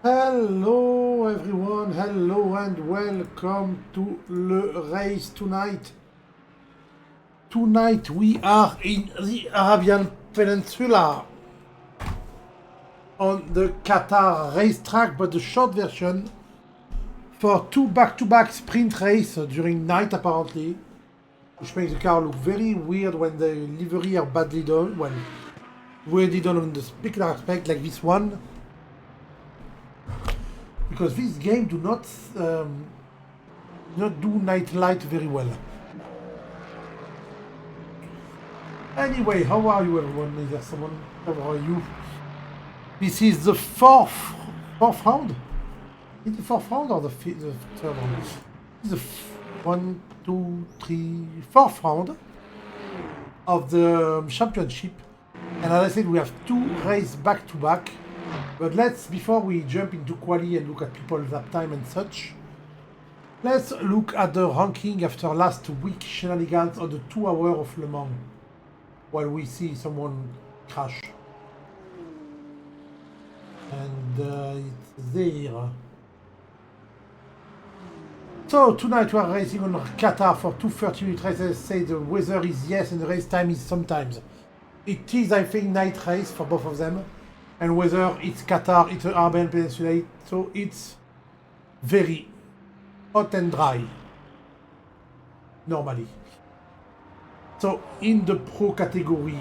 Hello everyone, hello and welcome to the race tonight. Tonight we are in the Arabian Peninsula on the Qatar racetrack, but the short version for two back-to-back sprint races during night apparently, which makes the car look very weird when the livery are badly done, well, weirdly done on the specular aspect like this one. Because this game do not do night light very well. Anyway, how are you everyone? Is there someone? How are you? This is the fourth round? Is it the fourth round or the third round? This is the fourth round of the championship. And as I said, we have two races back to back. But before we jump into quali and look at people's uptime and such, let's look at the ranking after last week shenanigans on the 2 hour of Le Mans, while we see someone crash. And it's there. So tonight we are racing on Qatar for 2 30-minute races. Say the weather is yes and the race time is sometimes. It is, I think, night race for both of them. And whether it's Qatar, it's the Arabian Peninsula, so it's very hot and dry, normally. So in the pro category,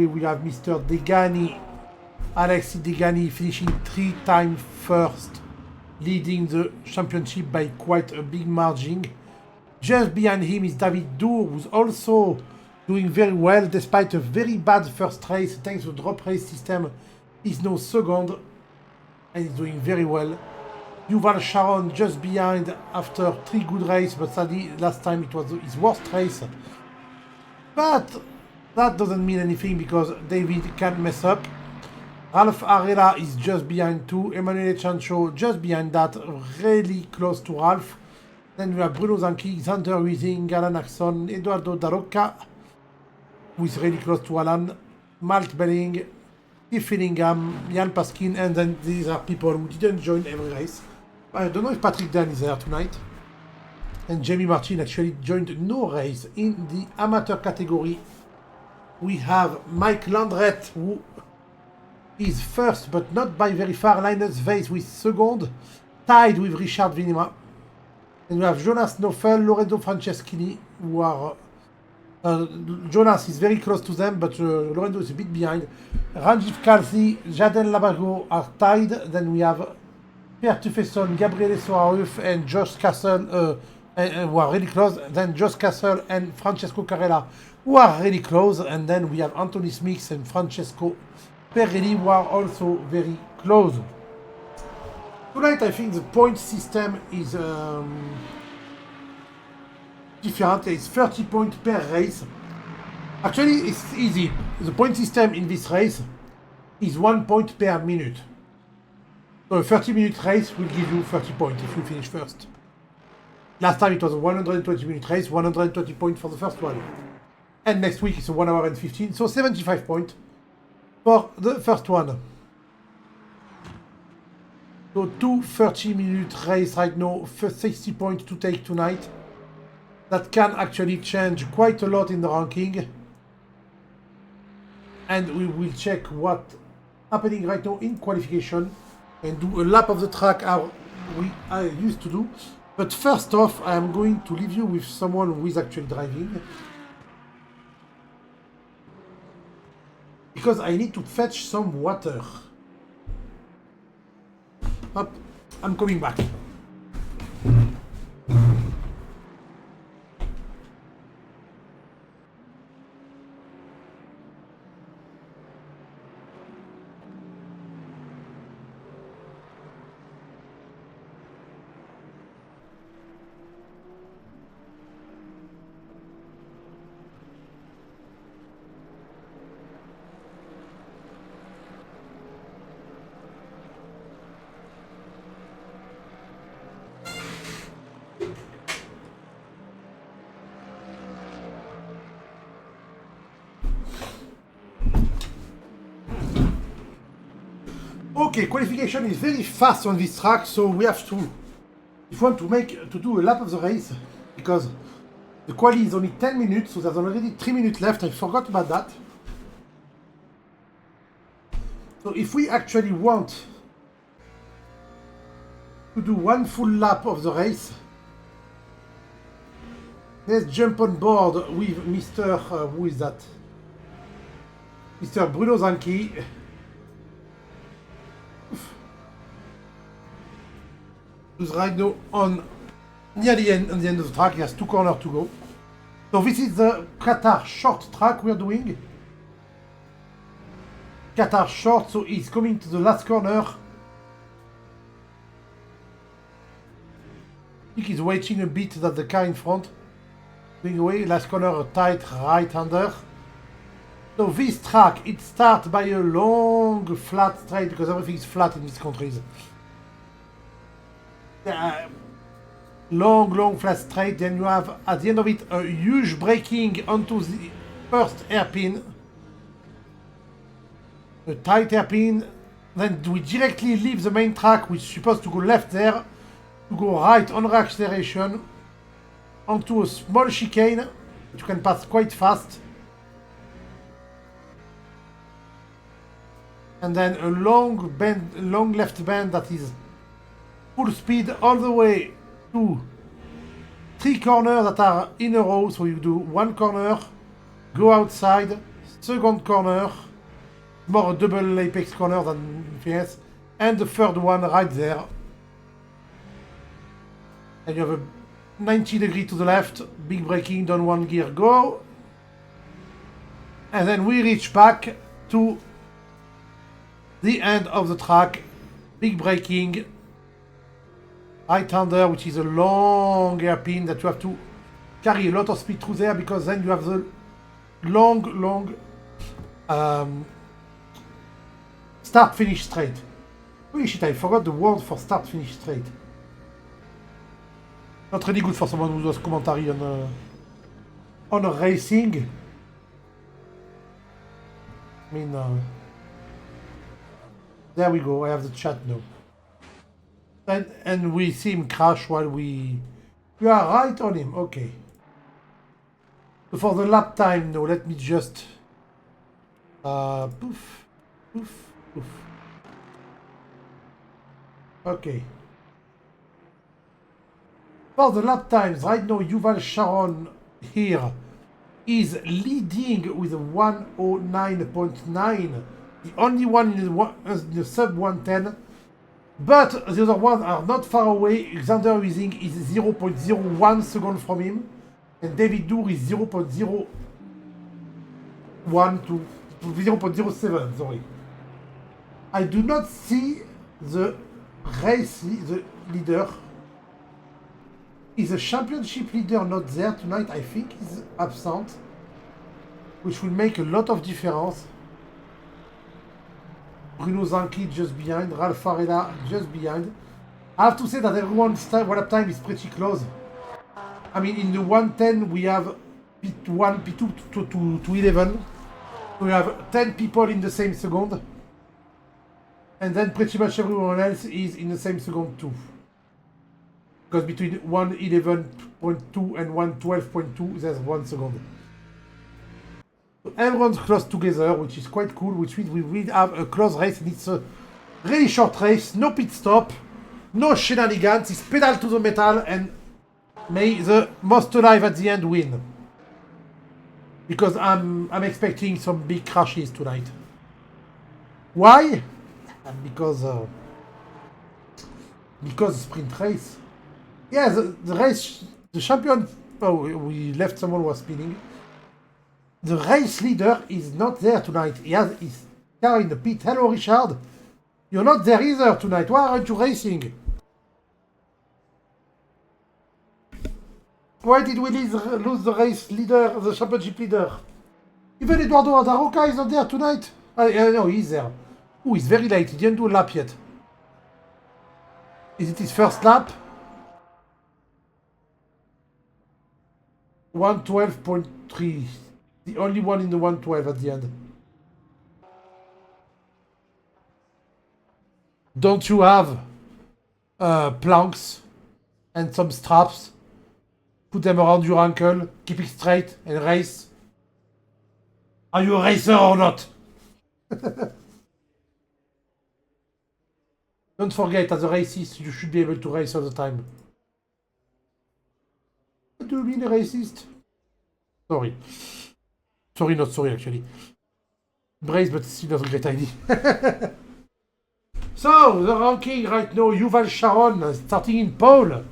we have Mr. Degani, Alexis Degani, finishing 3 times first, leading the championship by quite a big margin. Just behind him is David Dour, who's also doing very well, despite a very bad first race, thanks to the drop race system. He's now second, and he's doing very well. Yuval Sharon just behind after 3 good races, but sadly last time it was his worst race. But that doesn't mean anything because David can mess up. Ralph Arela is just behind too. Emmanuel Chancho just behind that, really close to Ralph. Then we have Bruno Zanchi, Xander Wiesing, Alan Axon, Eduardo Daroca, who is really close to Alan, Malt Belling, Steve Fillingham, Jan Paskin, and then these are people who didn't join every race. I don't know if Patrick Dan is there tonight. And Jamie Martin actually joined no race. In the amateur category, we have Mike Landret, who is first, but not by very far. Linus Weiss with second, tied with Richard Vinima. And we have Jonas Noffel, Lorenzo Franceschini, who are... Jonas is very close to them, but Lorenzo is a bit behind. Ranjit Kalsi, Jaden Labago are tied. Then we have Pierre Tuffesson, Gabriele Soareuf, and Josh Castle, who are really close. Then Josh Castle and Francesco Carella, who are really close. And then we have Anthony Smith and Francesco Perelli, who are also very close. Tonight, I think the point system is different. It's 30 points per race. Actually, it's easy. The point system in this race is 1 point per minute. So a 30-minute race will give you 30 points if you finish first. Last time it was a 120-minute race, 120 points for the first one. And next week it's a 1 hour and 15, so 75 points for the first one. So 2 30-minute race right now, 60 points to take tonight. That can actually change quite a lot in the ranking. And we will check what's happening right now in qualification and do a lap of the track how I used to do. But first off, I am going to leave you with someone who is actually driving. Because I need to fetch some water. Up, I'm coming back. Okay, qualification is very fast on this track, so we have to, if we want to do a lap of the race, because the quali is only 10 minutes, so there's already 3 minutes left. I forgot about that. So if we actually want to do one full lap of the race, let's jump on board with Mr. Who is that? Mr. Bruno Zanchi. Who's right now on near the end of the track. He has 2 corners to go. So this is the Qatar short track we're doing. Qatar short, so he's coming to the last corner. I think he's waiting a bit that the car in front. Going away, last corner, a tight right-hander. So this track, it starts by a long flat straight, because everything is flat in these countries. Long flat straight, then you have at the end of it a huge braking onto the first hairpin, a tight hairpin, then we directly leave the main track, which is supposed to go left there, to go right on acceleration onto a small chicane that you can pass quite fast, and then a long left bend that is full speed all the way to 3 corners that are in a row. So you do 1 corner, go outside, second corner, more a double apex corner than anything else, and the third one right there. And you have a 90-degree to the left, big braking, down 1 gear, go. And then we reach back to the end of the track, big braking, right-hander, which is a long hairpin that you have to carry a lot of speed through there, because then you have the long start-finish straight. Holy shit, I forgot the word for start-finish straight. Not really good for someone who does commentary on racing. I mean, there we go, I have the chat now. And we see him crash while we are right on him. Okay. So for the lap time now, let me just poof. Okay. For the lap times, right now Yuval Sharon here is leading with a 109.9, the only one in the sub 110. But the other ones are not far away. Xander Wissing is 0.01 seconds from him, and David Dour is 0.01 to 0.07, sorry. I do not see the the leader. Is the championship leader not there tonight? I think he's absent, which will make a lot of difference. Bruno Zanchi just behind, Ralph Farella just behind. I have to say that everyone's lap time is pretty close. I mean, in the 110 we have P1, P2 to 11. We have 10 people in the same second. And then pretty much everyone else is in the same second too. Because between 111.2 and 112.2 there's 1 second. So everyone's close together, which is quite cool, which means we will have a close race, and it's a really short race, no pit stop, no shenanigans, it's pedal to the metal, and may the most alive at the end win. Because I'm expecting some big crashes tonight. Why? Because sprint race. Yeah, the race, the champion. Oh, we left someone who was spinning. The race leader is not there tonight. He has his car in the pit. Hello, Richard. You're not there either tonight. Why aren't you racing? Why did we lose the race leader, the championship leader? Even Eduardo Adaroca is not there tonight. No, he's there. Oh, he's very late. He didn't do a lap yet. Is it his first lap? 112.3. The only one in the 112 at the end. Don't you have planks and some straps? Put them around your ankle, keep it straight, and race. Are you a racer or not? Don't forget, as a racist, you should be able to race all the time. What do you mean a racist? Sorry. Sorry, not sorry, actually. Brace, but still not a great idea. So, the ranking right now, Yuval Sharon starting in pole.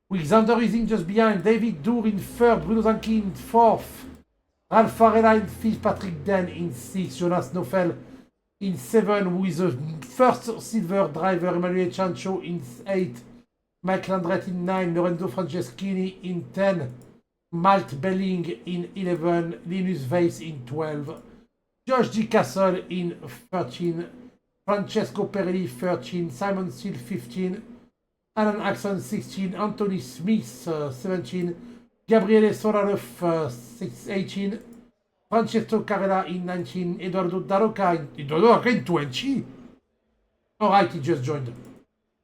With Xander Ising just behind, David Dour in third, Bruno Zanchi in fourth, Ralph Varela in fifth, Patrick Den in sixth, Jonas Nofel in seventh, with the first silver driver, Emmanuel Chancho in eighth, Mike Landret in nine, Lorenzo Franceschini in 10, Malt Belling in 11, Linus Weiss in 12, Josh D. Castle in 13, Francesco Perelli 13, Simon Steele 15, Alan Axon 16, Anthony Smith 17, Gabriele Solarov 18, Francesco Carrera in 19, Eduardo Daroca in 20. Alright, he just joined.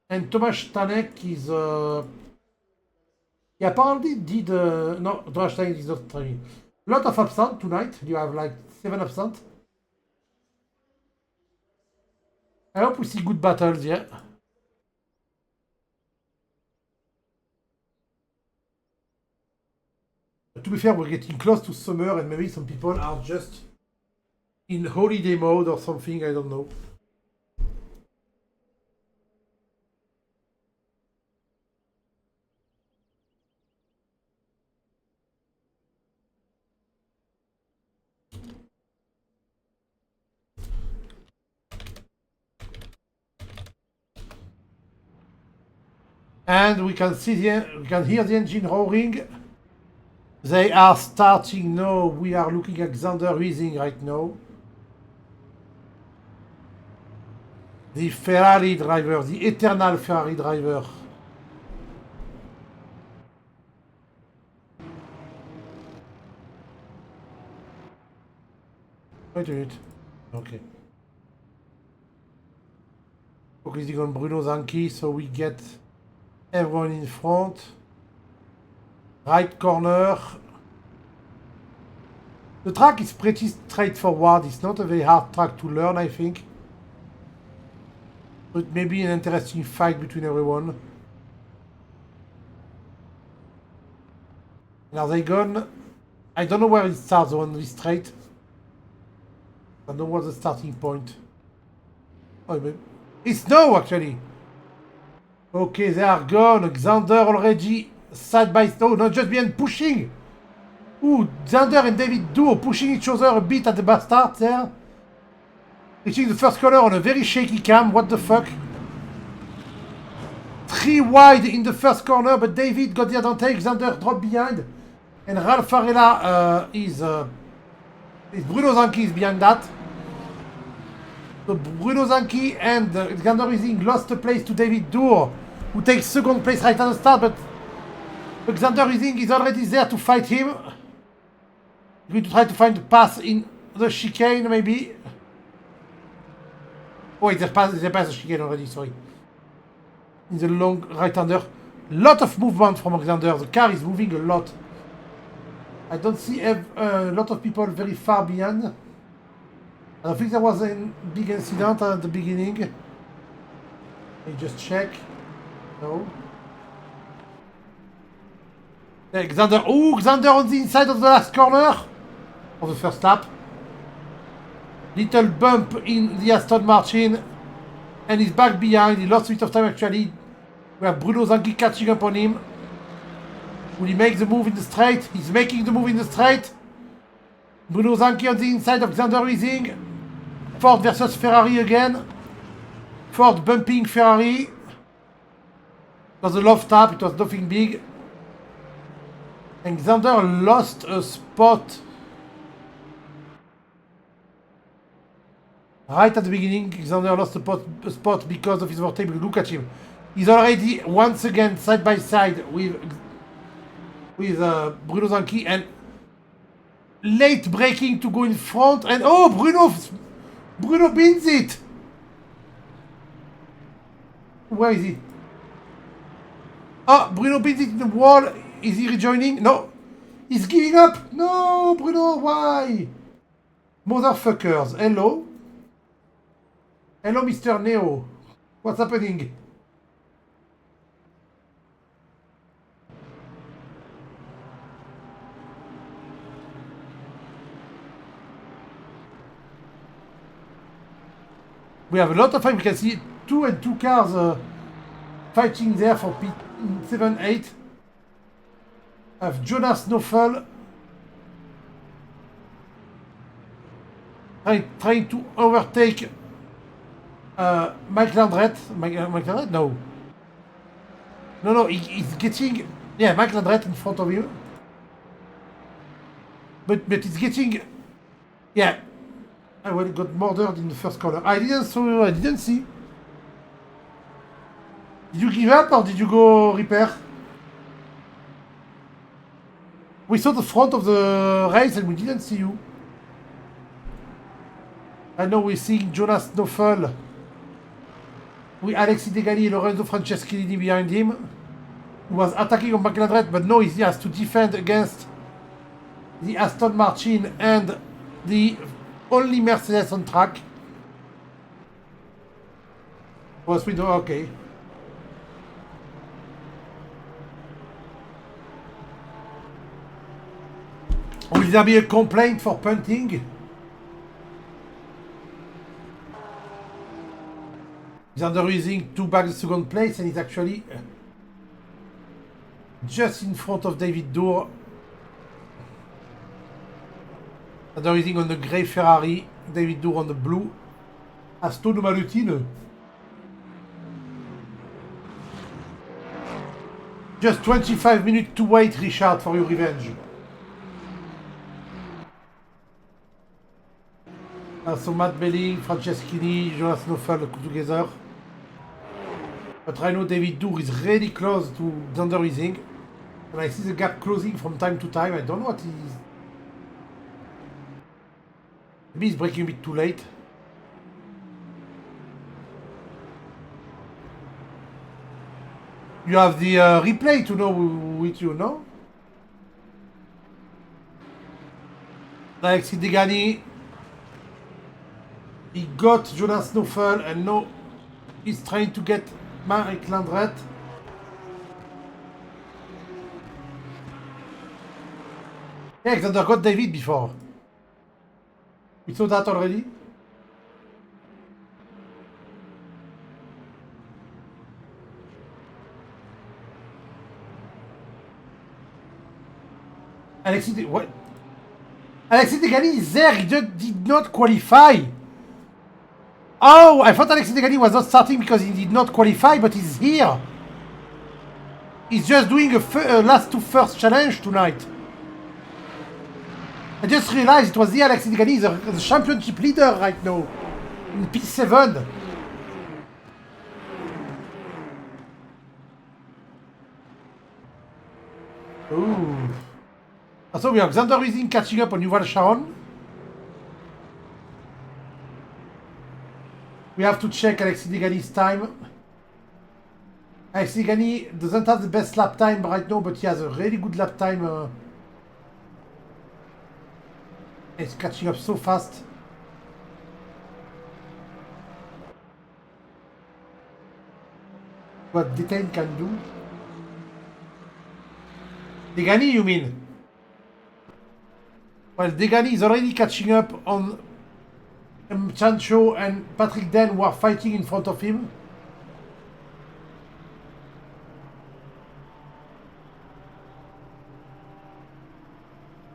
And Tomasz Stanek is... he apparently did... no, Tomasz Stanek is not training. A lot of absent tonight. You have like 7 absent. I hope we see good battles, yeah. To be fair, we're getting close to summer and maybe some people are just in holiday mode or something, I don't know. And we can hear the engine roaring. They are starting now. We are looking at Xander Ising right now. The Ferrari driver, the eternal Ferrari driver. Wait a minute. Okay. Focusing on Bruno Zanchi, so we get everyone in front. Right corner. The track is pretty straightforward. It's not a very hard track to learn, I think. But maybe an interesting fight between everyone. And are they gone? I don't know where it starts on this straight. I don't know what's the starting point. Oh, maybe. It's no, actually. Okay, they are gone. Xander already side by side. Oh, not just behind, pushing. Ooh, Xander and David Dour pushing each other a bit at the bad start there. Reaching the first corner on a very shaky cam. What the fuck? 3 wide in the first corner, but David got the advantage. Xander dropped behind. And Ralph Varela is Bruno Zanchi is behind that. So Bruno Zanchi and Xander Ising lost the place to David Dour, who takes second place right at the start, but Xander Ising is already there to fight him. Going to try to find the pass in the chicane, maybe. Oh, wait, they passed the chicane already, sorry. In the long right-hander. Lot of movement from Xander. The car is moving a lot. I don't see a lot of people very far behind. I don't think there was a big incident at the beginning. Let me just check. No. Yeah, Xander. Oh, Xander on the inside of the last corner of the first lap. Little bump in the Aston Martin. And he's back behind. He lost a bit of time actually. We have Bruno Zanchi catching up on him. Will he make the move in the straight? He's making the move in the straight. Bruno Zanchi on the inside of Xander Ising. Ford versus Ferrari again. Ford bumping Ferrari. It was a love tap, it was nothing big. And Xander lost a spot. Right at the beginning, Xander lost a spot because of his overtake. Look at him. He's already once again side by side with Bruno Zanchi and late braking to go in front. And oh, Bruno beats it. Where is he? Oh, Bruno beats it in the wall. Is he rejoining? No. He's giving up. No, Bruno, why? Motherfuckers. Hello? Hello, Mr. Neo. What's happening? We have a lot of time. We can see two cars fighting there for P7, 8. I have Jonas Snowfall trying to overtake Mike Landret. Mike Landret? No. No, he's getting... Yeah, Mike Landret in front of him. But it's getting... Yeah. I well got murdered in the first corner. I didn't see. Did you give up or did you go repair? We saw the front of the race and we didn't see you. I know we're seeing Jonas Snowfall with Alexis Degani and Lorenzo Franceschini behind him. Who was attacking on McLaren, but no, he has to defend against the Aston Martin and the only Mercedes on track. Was we do okay. Will there be a complaint for punting? He's under using 2 bags second place and he's actually just in front of David Dour. Under using on the grey Ferrari, David Dour on the blue. Aston Martin. Just 25 minutes to wait, Richard, for your revenge. So Matt Belling, Franceschini, Jonas Snowfall together. But I know David Dour is really close to Xander Ising. And I see the gap closing from time to time. I don't know what he's... Maybe he's braking a bit too late. You have the replay to know which you know. Alexis Degani. He got Jonas Snowfall and now he's trying to get Mike Landret. Yeah, Xander got David before. We saw that already. Alexis, what? Alexis Degani is there. He just did not qualify. Oh, I thought Alexis Degani was not starting because he did not qualify, but he's here. He's just doing a last to first challenge tonight. I just realized it was the Alexis Degani, the championship leader right now in P7. Ooh. So we have Xander Ising catching up on Yuval Sharon. We have to check Alexis Degani's time. Alexis Degani doesn't have the best lap time right now, but he has a really good lap time. He's catching up so fast. What Detain can do. Degani, you mean? Well, Degani is already catching up on Chancho and Patrick Den, who are fighting in front of him.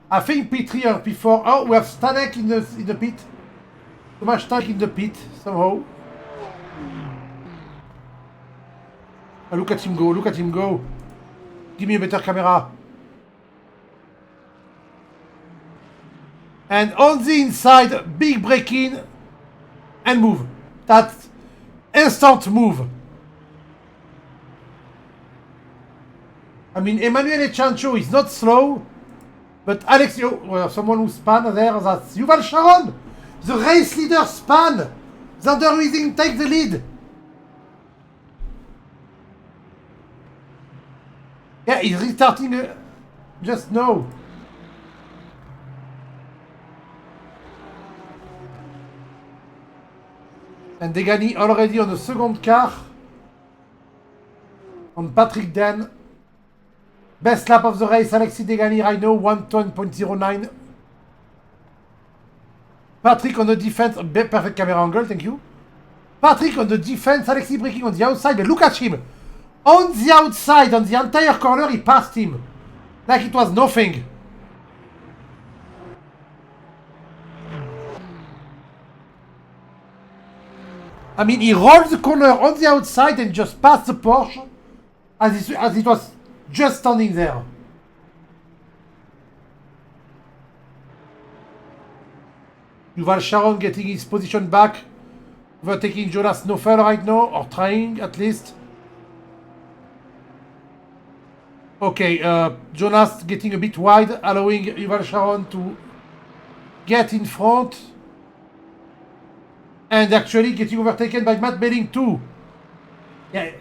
I think P3 or P4. Oh, we have Stanek in the pit. Thomas Stanek in the pit somehow. Oh, look at him go! Look at him go! Give me a better camera. And on the inside, big break in and move. That's instant move. I mean, Emmanuel Echancho is not slow, but Alexio, well, someone who span there, that's Yuval Sharon. The race leader span. Xander Ising take the lead. he's restarting. Just no. And Degani already on the second car. On Patrick Den. Best lap of the race, Alexis Degani right now, 1:10.09. Patrick on the defense, perfect camera angle, thank you. Patrick on the defense, Alexis braking on the outside, but look at him. On the outside, on the entire corner, he passed him. Like it was nothing. I mean, he rolled the corner on the outside and just passed the Porsche as it was just standing there. Yuval Sharon getting his position back. Overtaking Jonas Neufeld right now, or trying at least. Okay, Jonas getting a bit wide, allowing Yuval Sharon to get in front. And actually getting overtaken by Matt Belling too. Yeah.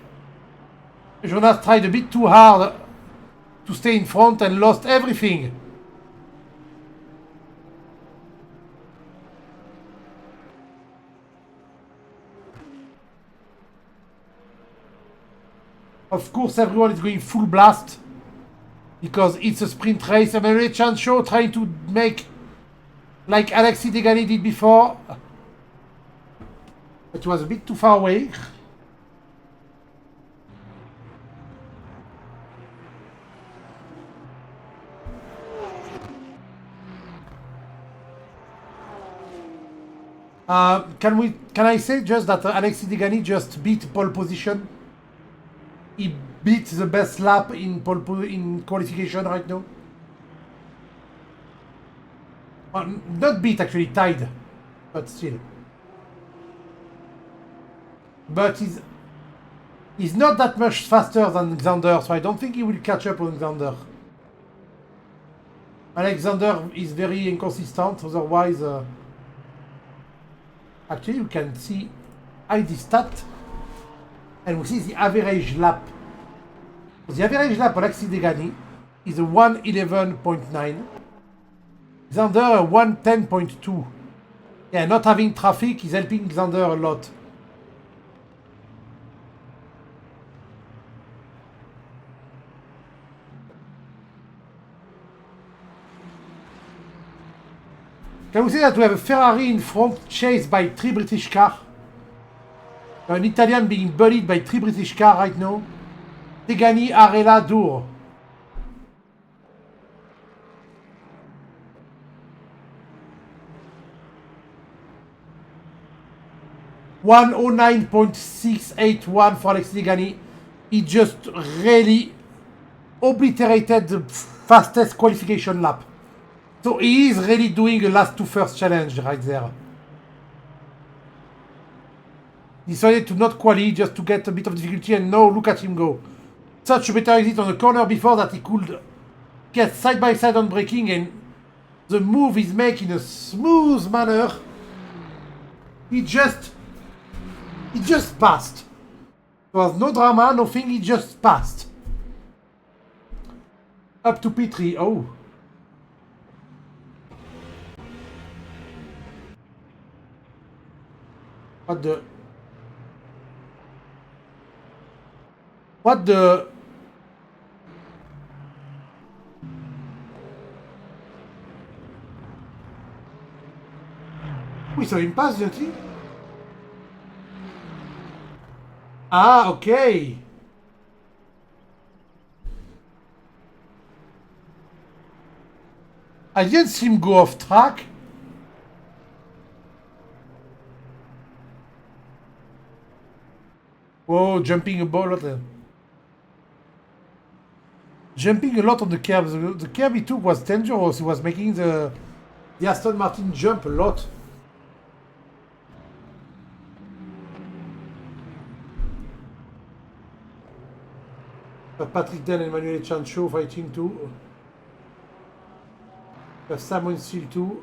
Jonas tried a bit too hard to stay in front and lost everything. Of course, everyone is going full blast because it's a sprint race. Emmanuel Chancho trying to make like Alexis Degani did before. It was a bit too far away. Can I say just that Alexis Degani just beat pole position? He beat the best lap in qualification right now. Well, not beat, actually tied, but still. But he's not that much faster than Xander, so I don't think he will catch up on Xander. Alexander is very inconsistent, otherwise... Actually, you can see ID stat, and we see the average lap. The average lap for Alexis Degani is a 1:11.9. Xander a 1:10.2. Yeah, not having traffic is helping Xander a lot. Can we say that we have a Ferrari in front chased by 3 British cars? An Italian being bullied by 3 British cars right now. Degani, Arella, Dour. (1:09.681) for Alexis Degani. He just really obliterated the fastest qualification lap. So he is really doing a last to first challenge right there. Decided to not quali just to get a bit of difficulty, and now look at him go. Such a better exit on the corner before that he could get side by side on braking, and the move is made in a smooth manner. He just passed. There was no drama, nothing, he just passed. Up to P3, oh. What the... What the... Oui, ça me passe, didn't he? Ah, okay. I didn't see him go off track. Whoa, jumping a lot. Jumping a lot on the curbs. The curb he took was dangerous. He was making the Aston Martin jump a lot. Patrick Den and Emmanuel Chancho fighting too. Samuel Steele too.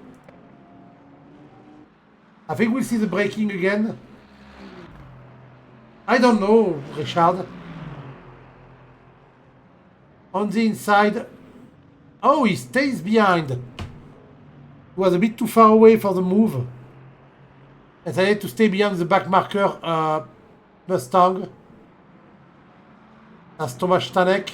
I think we'll see the braking again. I don't know, Richard. On the inside. Oh, he stays behind. He was a bit too far away for the move. And I had to stay behind the back marker Mustang. That's Thomas Stanek.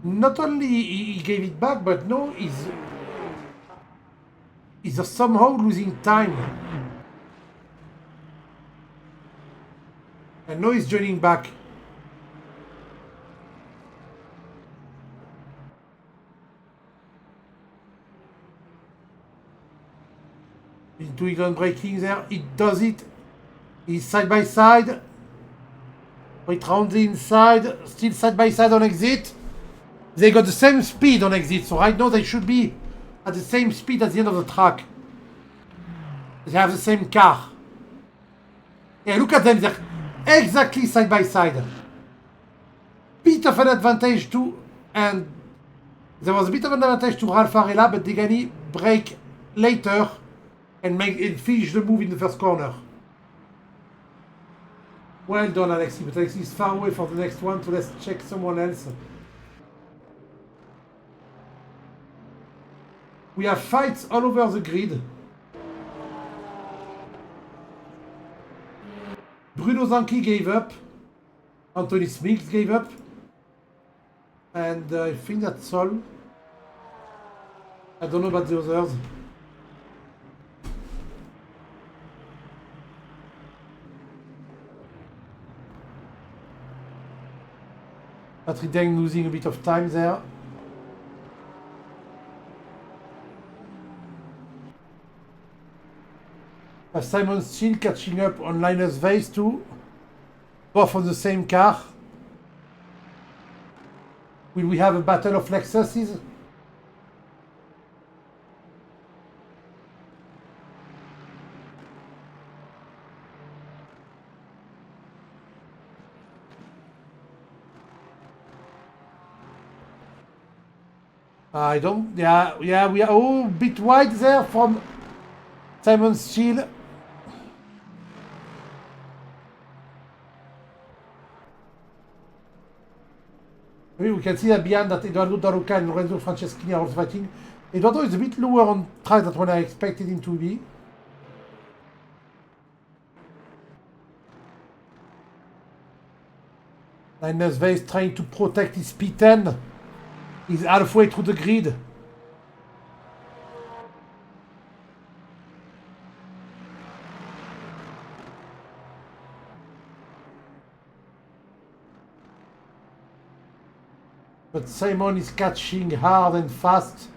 Not only he gave it back, but no, he's somehow losing time. And now he's joining back. He's doing on braking there. He does it. He's side by side. Right round the inside. Still side by side on exit. They got the same speed on exit, so right now they should be at the same speed at the end of the track. They have the same car. Yeah, look at them, they're exactly side by side. Bit of an advantage to, and there was a bit of an advantage to Ralph Varela, but Degani brake later and finish the move in the first corner. Well done, Alexi, but Alexi is far away for the next one, so let's check someone else. We have fights all over the grid. Bruno Zanchi gave up. Anthony Smith gave up. And I think that's all. I don't know about the others. Patrick Deng losing a bit of time there. Simon still catching up on Linus Weiss too. Both on the same car. Will we have a battle of Lexuses? I don't. Yeah, we are a bit wide there from Simon Steele. We can see that behind that Eduardo Daruca and Lorenzo Franceschini are also fighting. Eduardo is a bit lower on track than what I expected him to be. Linus Weiss trying to protect his P10. He's halfway through the grid. But Simon is catching hard and fast.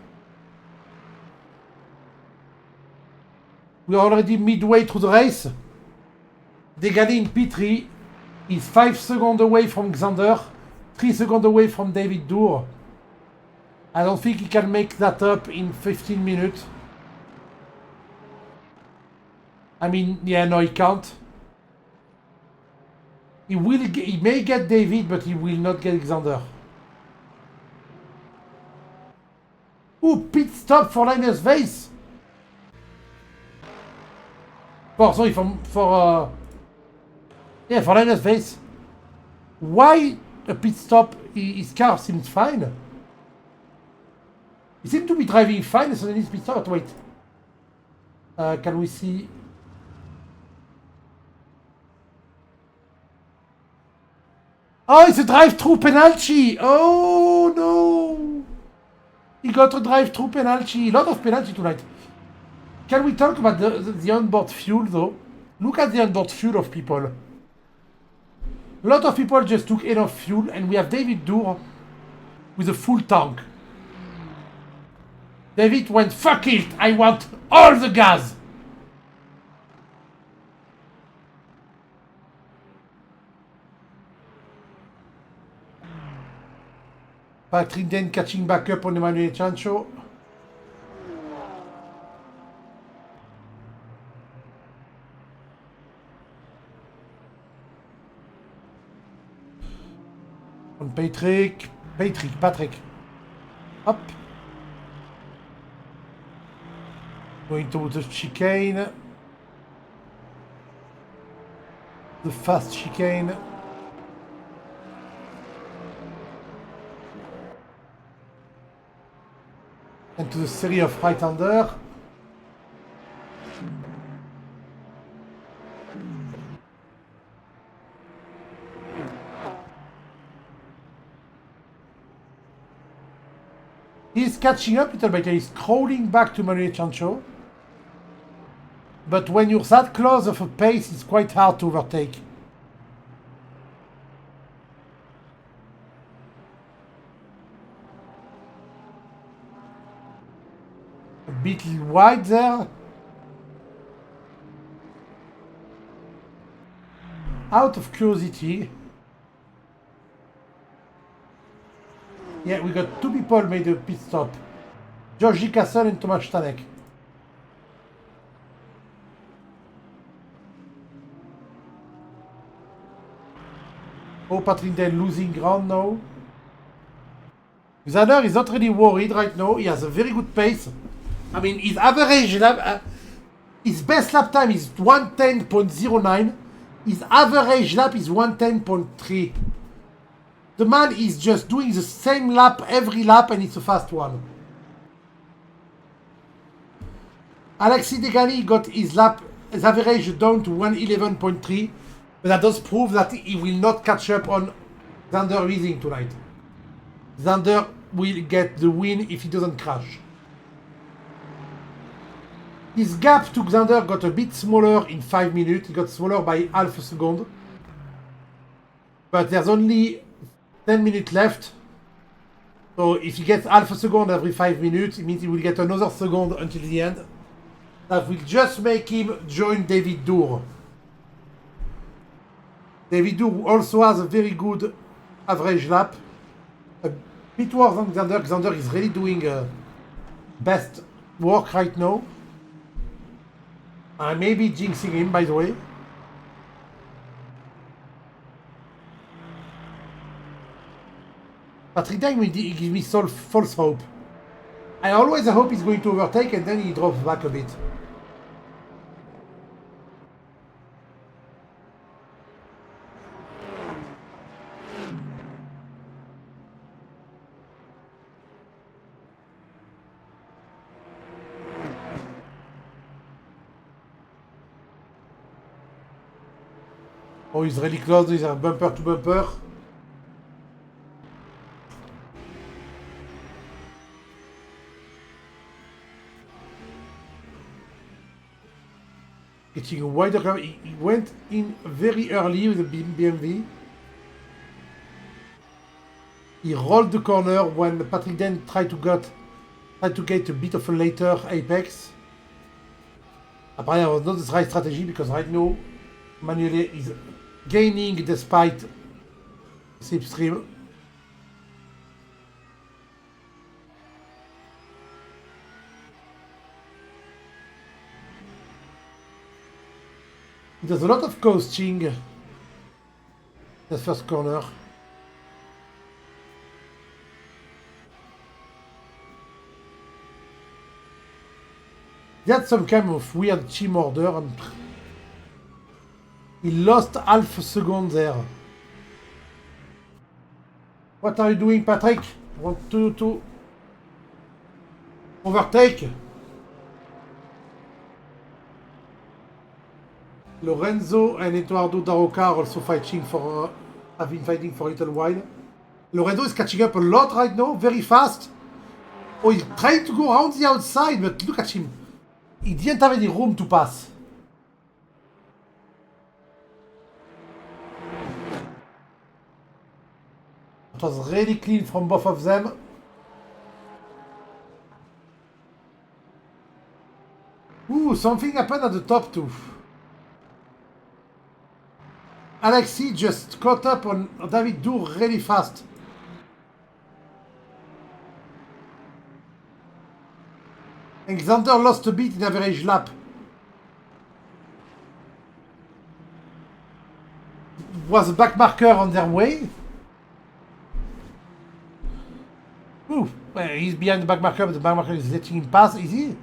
We are already midway through the race. Degani in P3 is 5 seconds away from Xander, 3 seconds away from David Dour. I don't think he can make that up in 15 minutes. I mean, yeah, no, he can't. He may get David, but he will not get Xander. Ooh, pit stop for Linus Weiss. Sorry, for Linus Weiss. Why a pit stop? His car seems fine. He seems to be driving fine, and suddenly his pit stop. Wait. Can we see? Oh, it's a drive-through penalty. Oh no. He got a drive-through penalty. A lot of penalty tonight. Can we talk about the onboard fuel, though? Look at the onboard fuel of people. A lot of people just took enough fuel, and we have David Dour with a full tank. David went, fuck it, I want all the gas. Patrick Den catching back up on Emanuele Ciancio. On Patrick. Up. Going towards the chicane. The fast chicane. And to the series of right-hander. He's catching up a little bit, he's crawling back to Manuel Chancho. But when you're that close of a pace, it's quite hard to overtake. A bit wide there. Out of curiosity. Yeah, we got two people made a pit stop. Georgie Castle and Thomas Stanek. Oh, Patrick Dale losing ground now. Xander is not really worried right now. He has a very good pace. I mean, his average lap, his best lap time is 110.09. His average lap is 110.3. The man is just doing the same lap every lap, and it's a fast one. Alexis Degani got his average down to 111.3, but that does prove that he will not catch up on Xander Weising tonight. Xander will get the win if he doesn't crash. His gap to Xander got a bit smaller in 5 minutes. He got smaller by half a second. But there's only 10 minutes left. So if he gets half a second every 5 minutes, it means he will get another second until the end. That will just make him join David Dour. David Dour also has a very good average lap. A bit worse than Xander. Xander is really doing best work right now. I may be jinxing him, by the way. Patrick Dang will give me false hope. I always hope he's going to overtake and then he drops back a bit. Oh, he's really close, he's a bumper to bumper. Getting a wider cover. He went in very early with the BMW. He rolled the corner when Patrick then tried to get a bit of a later apex. Apparently that was not the right strategy because right now Manuel is gaining despite slipstream. He does a lot of coasting. The first corner. He had some kind of weird team order and he lost half a second there. What are you doing, Patrick? Want to overtake? Lorenzo and Eduardo Daroca are also fighting for, have been fighting for a little while. Lorenzo is catching up a lot right now, very fast. Oh, he's trying to go around the outside, but look at him. He didn't have any room to pass. It was really clean from both of them. Ooh, something happened at the top too. Alexis just caught up on David Dour really fast. And Xander lost a bit in average lap. Was a back marker on their way. Ooh, Well, he's behind the back marker, but the back marker is letting him pass, is he?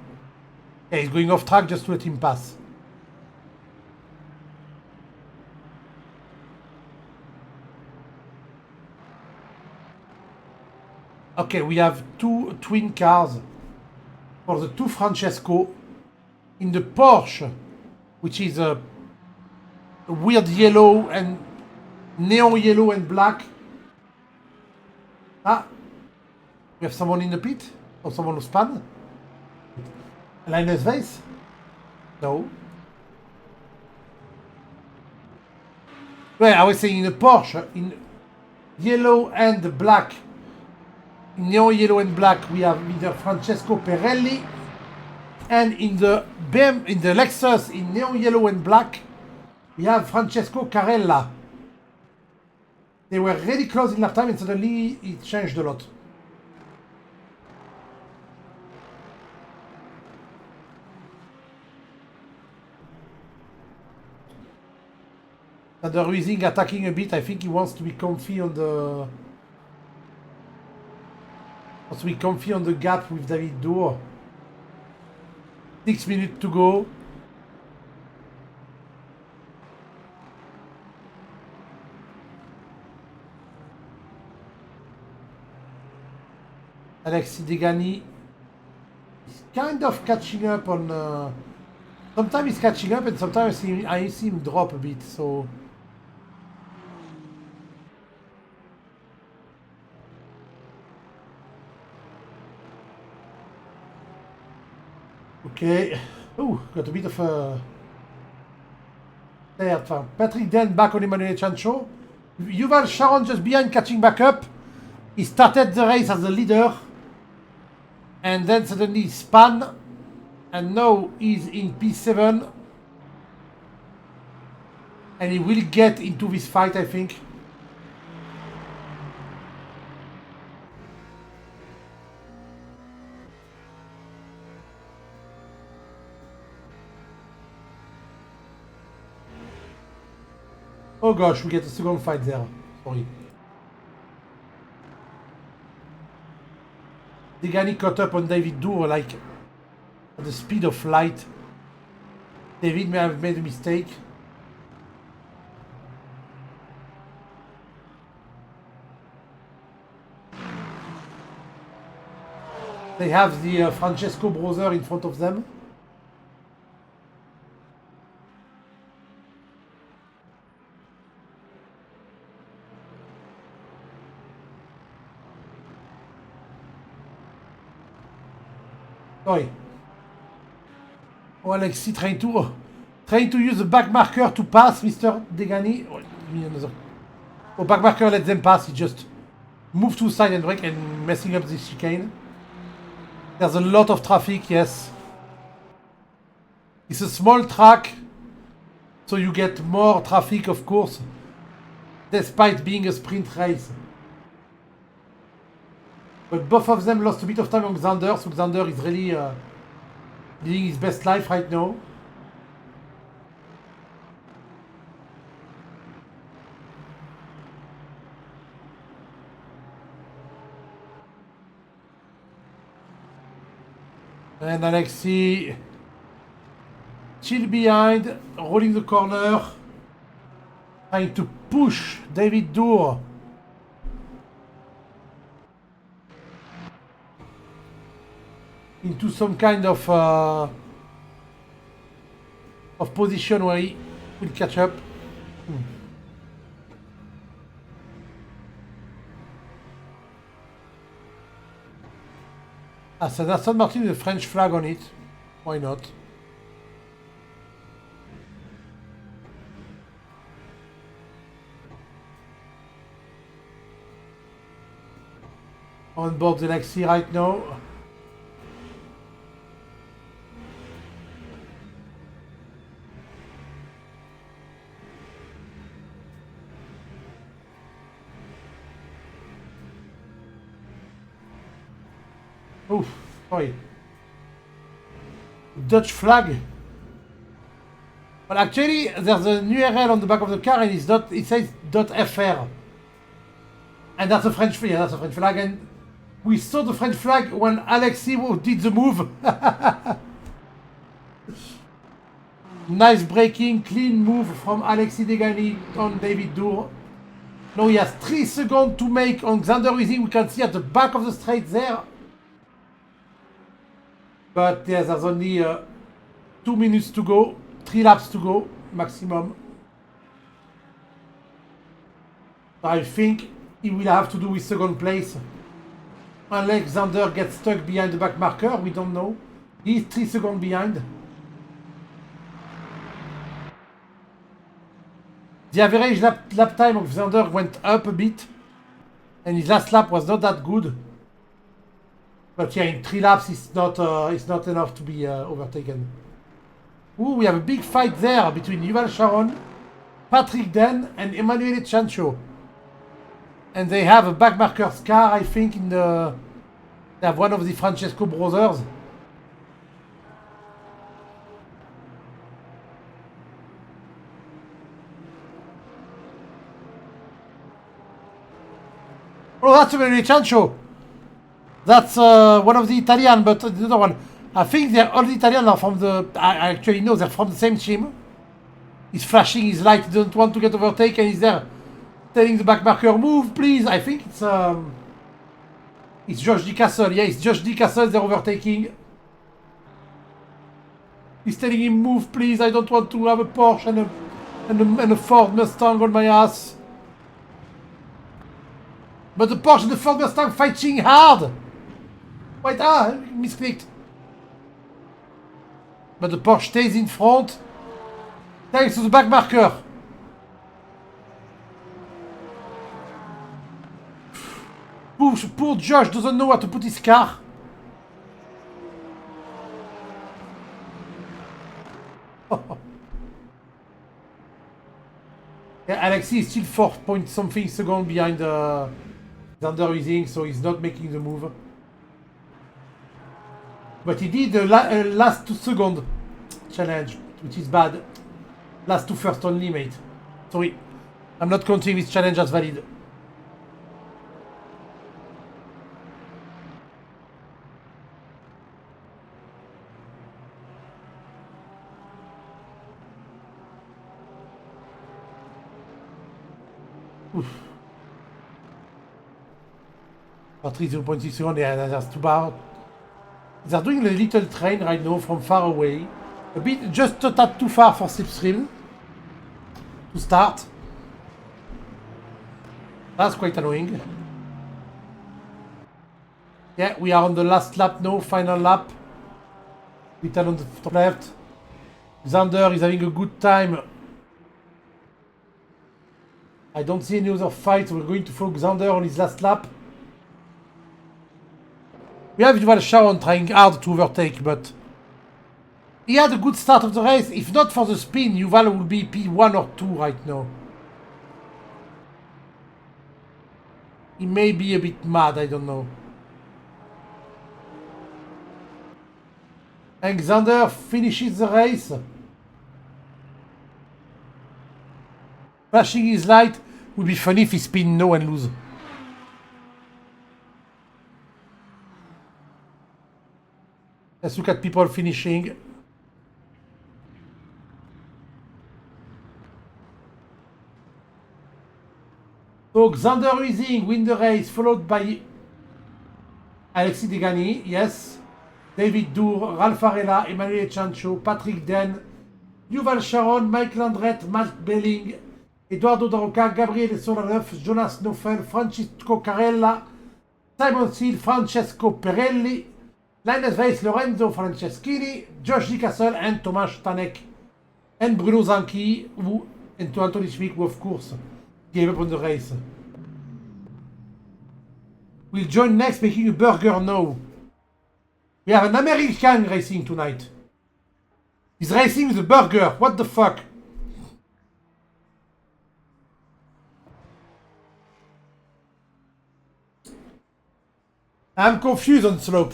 Yeah, he's going off track just to let him pass. Okay, we have two twin cars for the two Francesco in the Porsche, which is a weird yellow and neon yellow and black. Ah, we have someone in the pit? Or someone who spun? Linus Weiss? No. Well, I was saying in the Porsche, in yellow and black, in neon yellow and black, we have either Francesco Pirelli, and in the Lexus, in neon yellow and black, we have Francesco Carella. They were really close in lap time, and suddenly it changed a lot. The Ruizing attacking a bit. I think he wants to be comfy on the... Wants to be comfy on the gap with David Doer. 6 minutes to go. Alexis Degani is kind of catching up on... Sometimes he's catching up and sometimes I see him drop a bit, so... Okay. Oh, got a bit of a... Patrick Den back on Emmanuel Chancho. Yuval Sharon just behind catching back up. He started the race as the leader. And then suddenly he spun. And now he's in P7. And he will get into this fight, I think. Oh gosh, we get a second fight there. Sorry. Degani caught up on David Doer like at the speed of light. David may have made a mistake. They have the Francesco brother in front of them. Sorry. Oh, Alexis trying to use the back marker to pass Mr. Degani. Oh, back marker let them pass. He just moved to side and brake and messing up this chicane. There's a lot of traffic, yes. It's a small track, so you get more traffic, of course, despite being a sprint race. But both of them lost a bit of time on Xander, so Xander is really living his best life right now. And Alexis chill behind, rolling the corner, trying to push David Doer. Into some kind of position where he will catch up. Ah, so that's Aston Martin with a French flag on it. Why not? On board the Lexi right now. Oof, sorry. Dutch flag. Well, actually, there's an URL on the back of the car, and it says .fr, and that's a French flag. Yeah, that's a French flag, and We saw the French flag when Alexis did the move. Nice braking, clean move from Alexis Degani on David Dour. Now he has 3 seconds to make on Xander Wizing. We can see at the back of the straight there. But yeah, there's only 2 minutes to go, 3 laps to go, maximum. I think he will have to do with second place. Unless Xander gets stuck behind the back marker, we don't know. He's 3 seconds behind. The average lap time of Xander went up a bit. And his last lap was not that good. But yeah, in 3 laps, it's not enough to be overtaken. Ooh, we have a big fight there between Yuval Sharon, Patrick Den, and Emanuele Chancho. And they have a backmarker's car, I think, in the... They have one of the Francesco brothers. Oh, that's Emanuele Chancho. That's one of the Italian, but the other one. I think they're all the Italian are from the... I actually know they're from the same team. He's flashing his light, he doesn't want to get overtaken, he's there telling the back marker, move please. I think it's Josh D. Castle. Yeah, it's Josh D. Castle they're overtaking. He's telling him, move please, I don't want to have a Porsche and a Ford Mustang on my ass. But the Porsche and the Ford Mustang fighting hard. Wait, misclicked. But the Porsche stays in front. Thanks to the back marker. Poor Josh doesn't know where to put his car. Yeah, Alexis is still 4 point something seconds behind Xander Wizing, so he's not making the move. But he did the last 2 second challenge, which is bad. Last 2 first only, mate. Sorry, I'm not counting this challenge as valid. Oof. Patrick 0.6 seconds, yeah, that's too bad. They're doing a little train right now from far away. A bit, just a tad too far for Slipstream to start. That's quite annoying. Yeah, we are on the last lap now, final lap. We turn on the top left. Xander is having a good time. I don't see any other fights. We're going to follow Xander on his last lap. We have Yuval Sharon trying hard to overtake, but he had a good start of the race. If not for the spin, Yuval will be P1 or 2 right now. He may be a bit mad, I don't know. And Xander finishes the race. Flashing his light. Would be funny if he spin no and lose. Let's look at people finishing. So Xander Wizing win the race, followed by Alexis Degani, yes. David Dour, Ralph Varela, Emanuele Chancho, Patrick Den, Yuval Sharon, Michael Andret, Matt Belling, Eduardo Daroca, Gabriele Solaneuf, Jonas Nofel, Francisco Carella, Simon Seal, Francesco Perelli, Linus Weiss, Lorenzo Franceschini, Josh D. Castle, and Tomasz Stanek, and Bruno Zanchi, and to Anthony Schmick, who of course gave up on the race. We'll join next making a burger now. We have an American racing tonight. He's racing with a burger. What the fuck? I'm confused on slope.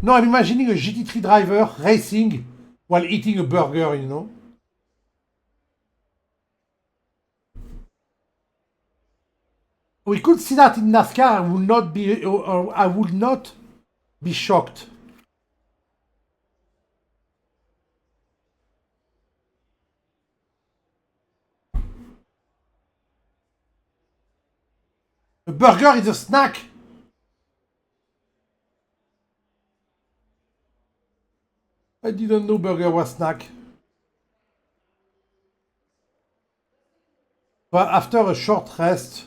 No, I'm imagining a GT3 driver racing while eating a burger, you know. We could see that in NASCAR. I would not be shocked. A burger is a snack. I didn't know burger was snack. But after a short rest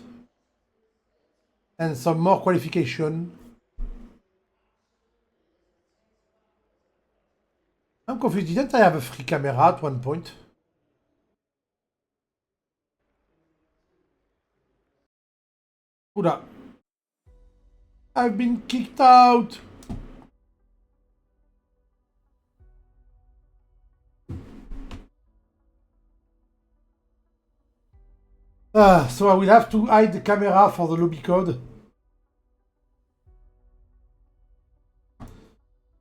and some more qualification, I'm confused. Didn't I have a free camera at one point? Oula. I've been kicked out. So I will have to hide the camera for the lobby code.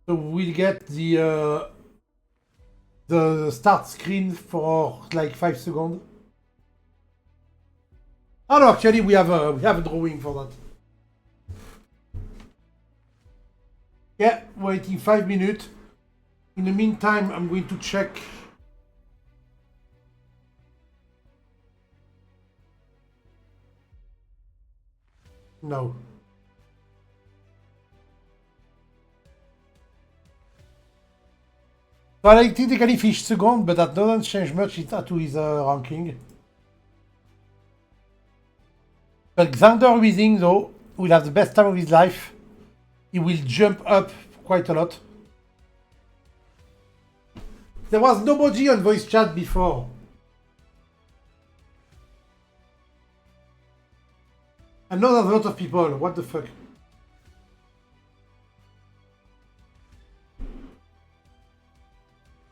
So we'll get the start screen for like 5 seconds. Oh no, actually we have a drawing for that. Yeah, waiting 5 minutes. In the meantime, I'm going to check. No. Well, I technically finished second, but that doesn't change much to his ranking. But Xander Weezing, though, will have the best time of his life. He will jump up quite a lot. There was nobody on voice chat before. I know there's a lot of people. What the fuck?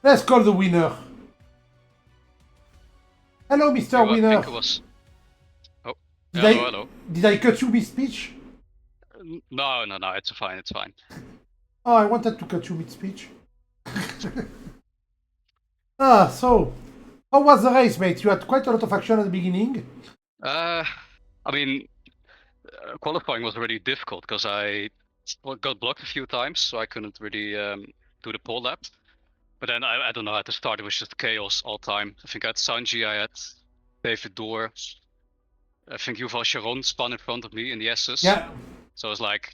Let's call the winner. Hello, Mr. Winner. I think it was... Oh, hello. Did I cut you mid-speech? No, it's fine, it's fine. Oh, I wanted to cut you mid-speech. So, how was the race, mate? You had quite a lot of action at the beginning. I mean, qualifying was already difficult because I got blocked a few times, so I couldn't really do the pole lap. But then I don't know, at the start it was just chaos all time. I think I had Sanji, I had David Door. I think Yuval Sharon spun in front of me in the S's. Yeah. So I was like,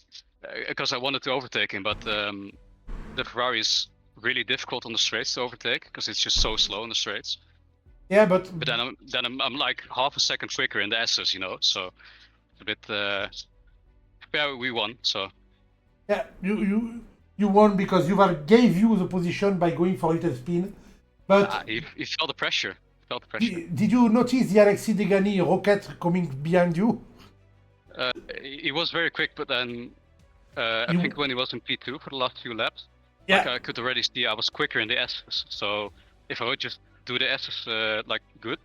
because I wanted to overtake him, but the Ferrari is really difficult on the straights to overtake because it's just so slow on the straights. Yeah, but then I'm like half a second quicker in the S's, you know. So it's a bit. Yeah, we won. So. Yeah, you won because Yuval gave you the position by going for a little spin. But he felt the pressure. Did you notice the Alexis Degani rocket coming behind you? He was very quick, but then I think when he was in P2 for the last few laps, yeah. like I could already see I was quicker in the S's. So if I would just do the S's like good,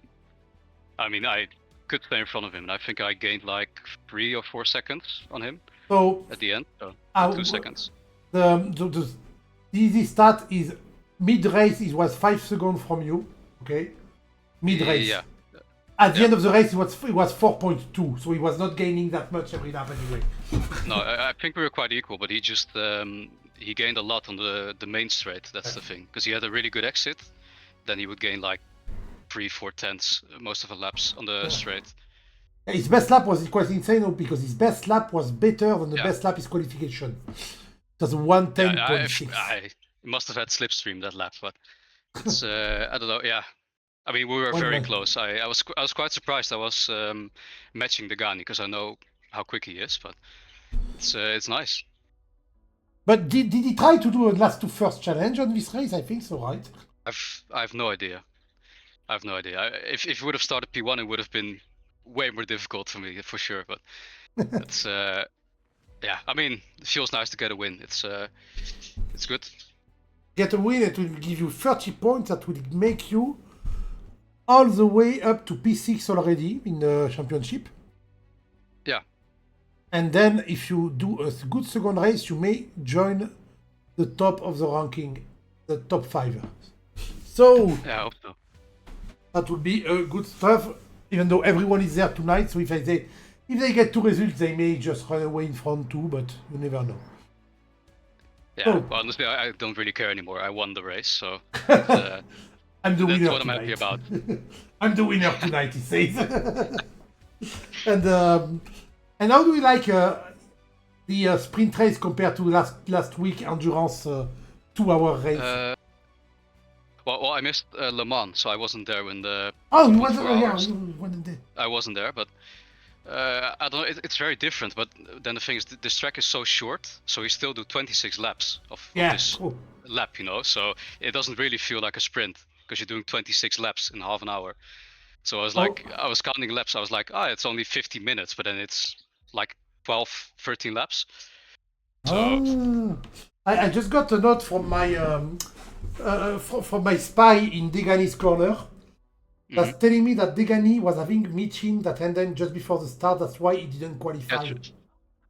I mean I could stay in front of him, and I think I gained like 3 or 4 seconds on him. So at the end, 2 seconds. The easy stat is mid-race. It was 5 seconds from you. Okay, mid-race. Yeah. At the end of the race, it was 4.2, so he was not gaining that much every lap anyway. No, I think we were quite equal, but he just he gained a lot on the main straight. That's the thing, because he had a really good exit. Then he would gain like 3-4 tenths most of the laps on the straight. His best lap was quite insane, because his best lap was better than the best lap is qualification. It was 110.6. I must have had slipstream that lap, but it's I don't know. Yeah. I mean, we were very close. I was quite surprised I was matching the Degani because I know how quick he is, but it's nice. But did he try to do a last to first challenge on this race? I think so, right? I have no idea. If he would have started P1, it would have been way more difficult for me, for sure. But it's yeah. I mean, it feels nice to get a win. It's good. Get a win, it will give you 30 points. That will make you all the way up to P6 already in the championship. Yeah. And then if you do a good second race, you may join the top of the ranking, the top 5. So yeah, I hope so. That would be a good stuff, even though everyone is there tonight. So if If they get 2 results, they may just run away in front too, but you never know. Yeah, Oh. well, honestly, I don't really care anymore. I won the race, so I'm the that's winner what I'm tonight. happy about. I'm the winner tonight, he says. And how do we like the sprint race compared to last week endurance 2-hour race? Well, I missed Le Mans, so I wasn't there when the Oh, you 2.4 wasn't? hours. Yeah, you wasn't there. I wasn't there, but I don't know. It's very different. But then the thing is, this track is so short, so you still do 26 laps of this Cool. lap, you know. So it doesn't really feel like a sprint because you're doing 26 laps in half an hour. So I was like, I was counting laps. I was like, it's only 50 minutes, but then it's like 12, 13 laps. So I just got a note from my spy in Degani's corner. That's telling me that Degani was having a meeting that ended just before the start. That's why he didn't qualify.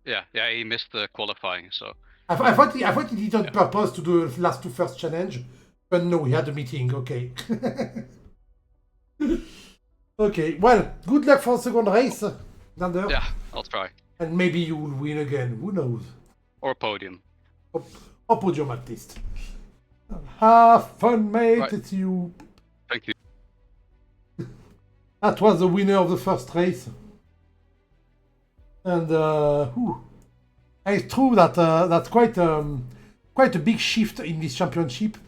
Yeah, he missed the qualifying. So I thought he did on purpose to do the last 2 first challenge, but no, he had a meeting. Okay. Okay. Well, good luck for the second race, Nander. Yeah, I'll try. And maybe you will win again. Who knows? Or podium. Or podium at least. Have fun, mate. Right. It's you. Thank you. That was the winner of the first race. And it's true that that's quite a big shift in this championship,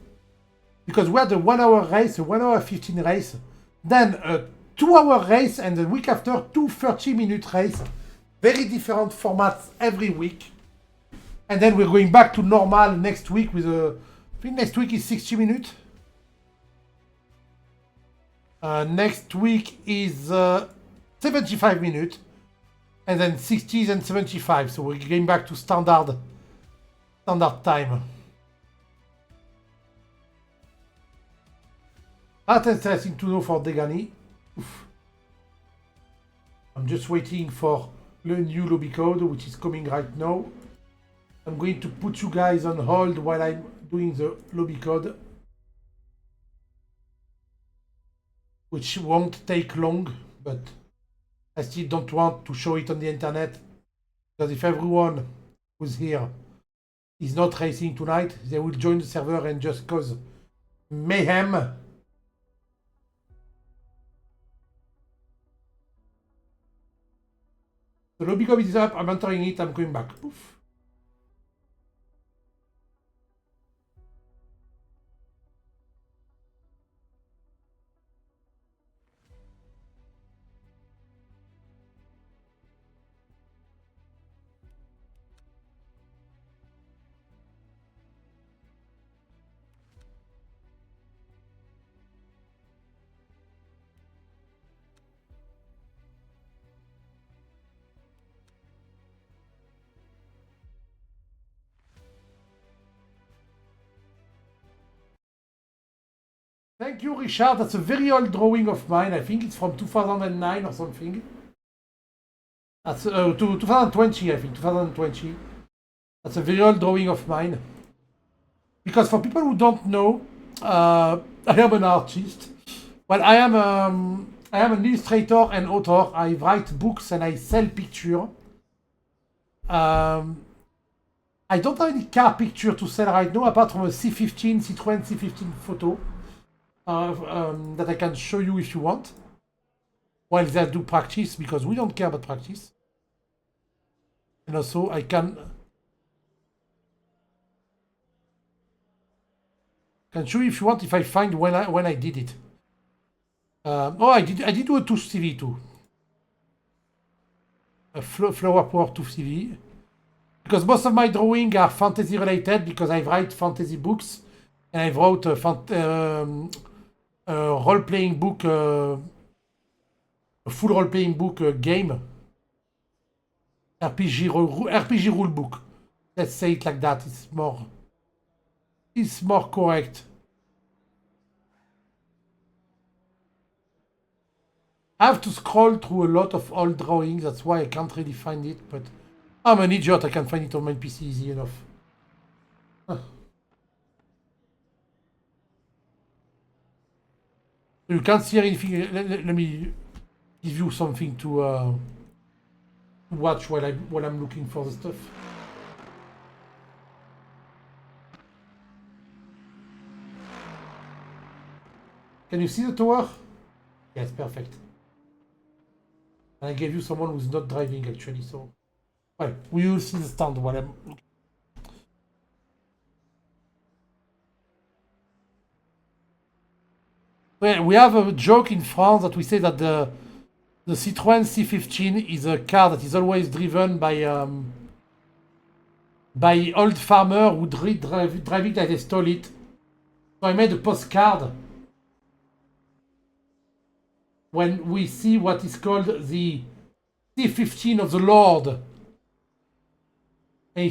because we had a 1 hour race, a 1 hour 15 race, then a 2 hour race, and the week after 2 30-minute race. Very different formats every week. And then we're going back to normal next week with I think next week is 60 minutes. Next week is 75 minutes. And then 60s and 75. So we're going back to standard time. That's interesting to know for Degani. Oof. I'm just waiting for the new lobby code, which is coming right now. I'm going to put you guys on hold while I'm doing the lobby code, which won't take long, but I still don't want to show it on the internet, because if everyone who's here is not racing tonight, they will join the server and just cause mayhem. The lobby code is up, I'm entering it, I'm going back. Oof. Thank you, Richard. That's a very old drawing of mine. I think it's from 2009 or something. That's 2020, I think, 2020. That's a very old drawing of mine. Because for people who don't know, I am an artist. Well, I am an illustrator and author. I write books and I sell pictures. I don't have any car picture to sell right now, apart from a C15, Citroën C15 photo. That I can show you if you want, while they do practice, because we don't care about practice. And also I can show you if you want, if I find when I did it. I did do a 2CV too. A flower power 2CV. Because most of my drawings are fantasy related, because I write fantasy books, and I wrote a role-playing book, a full role-playing book game. RPG rule book. Let's say it like that. It's more correct. I have to scroll through a lot of old drawings. That's why I can't really find it. But I'm an idiot. I can find it on my PC easy enough. You can't see anything. Let me give you something to watch while I'm looking for the stuff. Can you see the tower? Yes, perfect. And I gave you someone who's not driving actually, so well, we will see the stand while I'm looking. Well, we have a joke in France that we say that the Citroën C15 is a car that is always driven by old farmer who drive it like they stole it. So I made a postcard when we see what is called the C15 of the Lord. And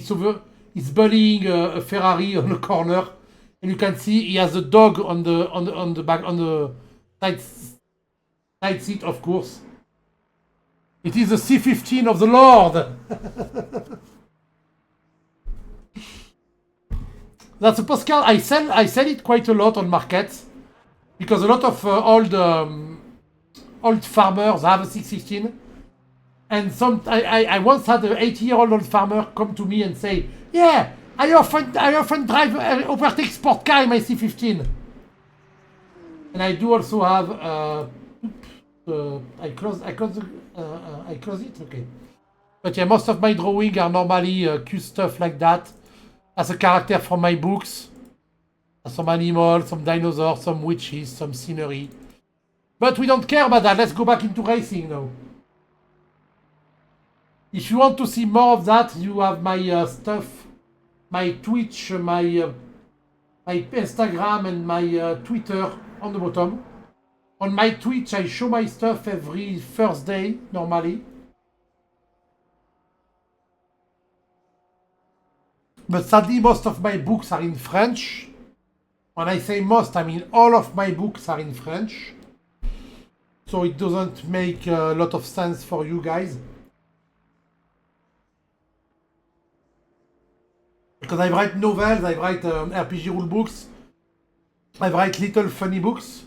it's bullying a Ferrari on the corner. And you can see he has a dog on the back on the side seat, of course. It is the C15 of the Lord. That's a postcard. I sell it quite a lot on markets because a lot of old farmers have a 615. And I once had an 80-year-old old farmer come to me and say, "Yeah, I often drive overtake sport car in my C15." And I do also have I close it, okay. But yeah, most of my drawings are normally cute stuff like that. As a character from my books. Some animals, some dinosaurs, some witches, some scenery. But we don't care about that. Let's go back into racing now. If you want to see more of that, you have my stuff, my Twitch, my Instagram, and my Twitter on the bottom. On my Twitch, I show my stuff every Thursday, normally. But sadly, most of my books are in French. When I say most, I mean all of my books are in French. So it doesn't make a lot of sense for you guys. Because I write novels, I write RPG rule books, I write little funny books.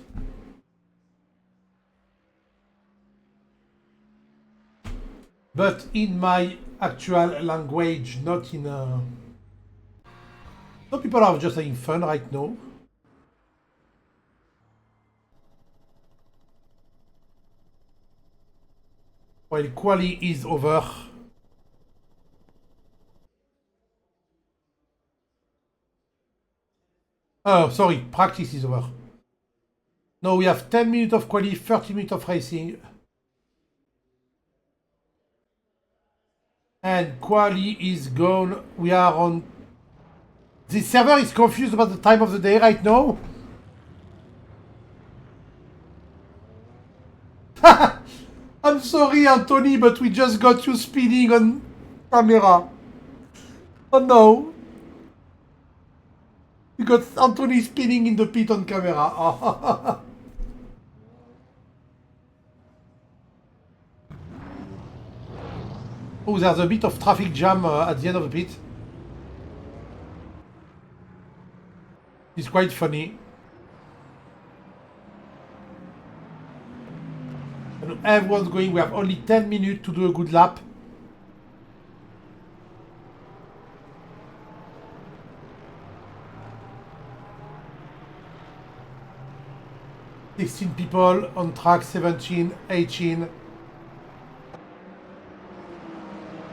But in my actual language, not in a... Some people are just having fun right now. While quali is over. Oh, sorry, practice is over. Now we have 10 minutes of quali, 30 minutes of racing. And quali is gone. We are on... The server is confused about the time of the day right now. I'm sorry, Anthony, but we just got you speeding on camera. Oh no. We got Anthony spinning in the pit on camera. Oh. Oh, there's a bit of traffic jam at the end of the pit. It's quite funny. And everyone's going, we have only 10 minutes to do a good lap. "16 people on track, 17, 18,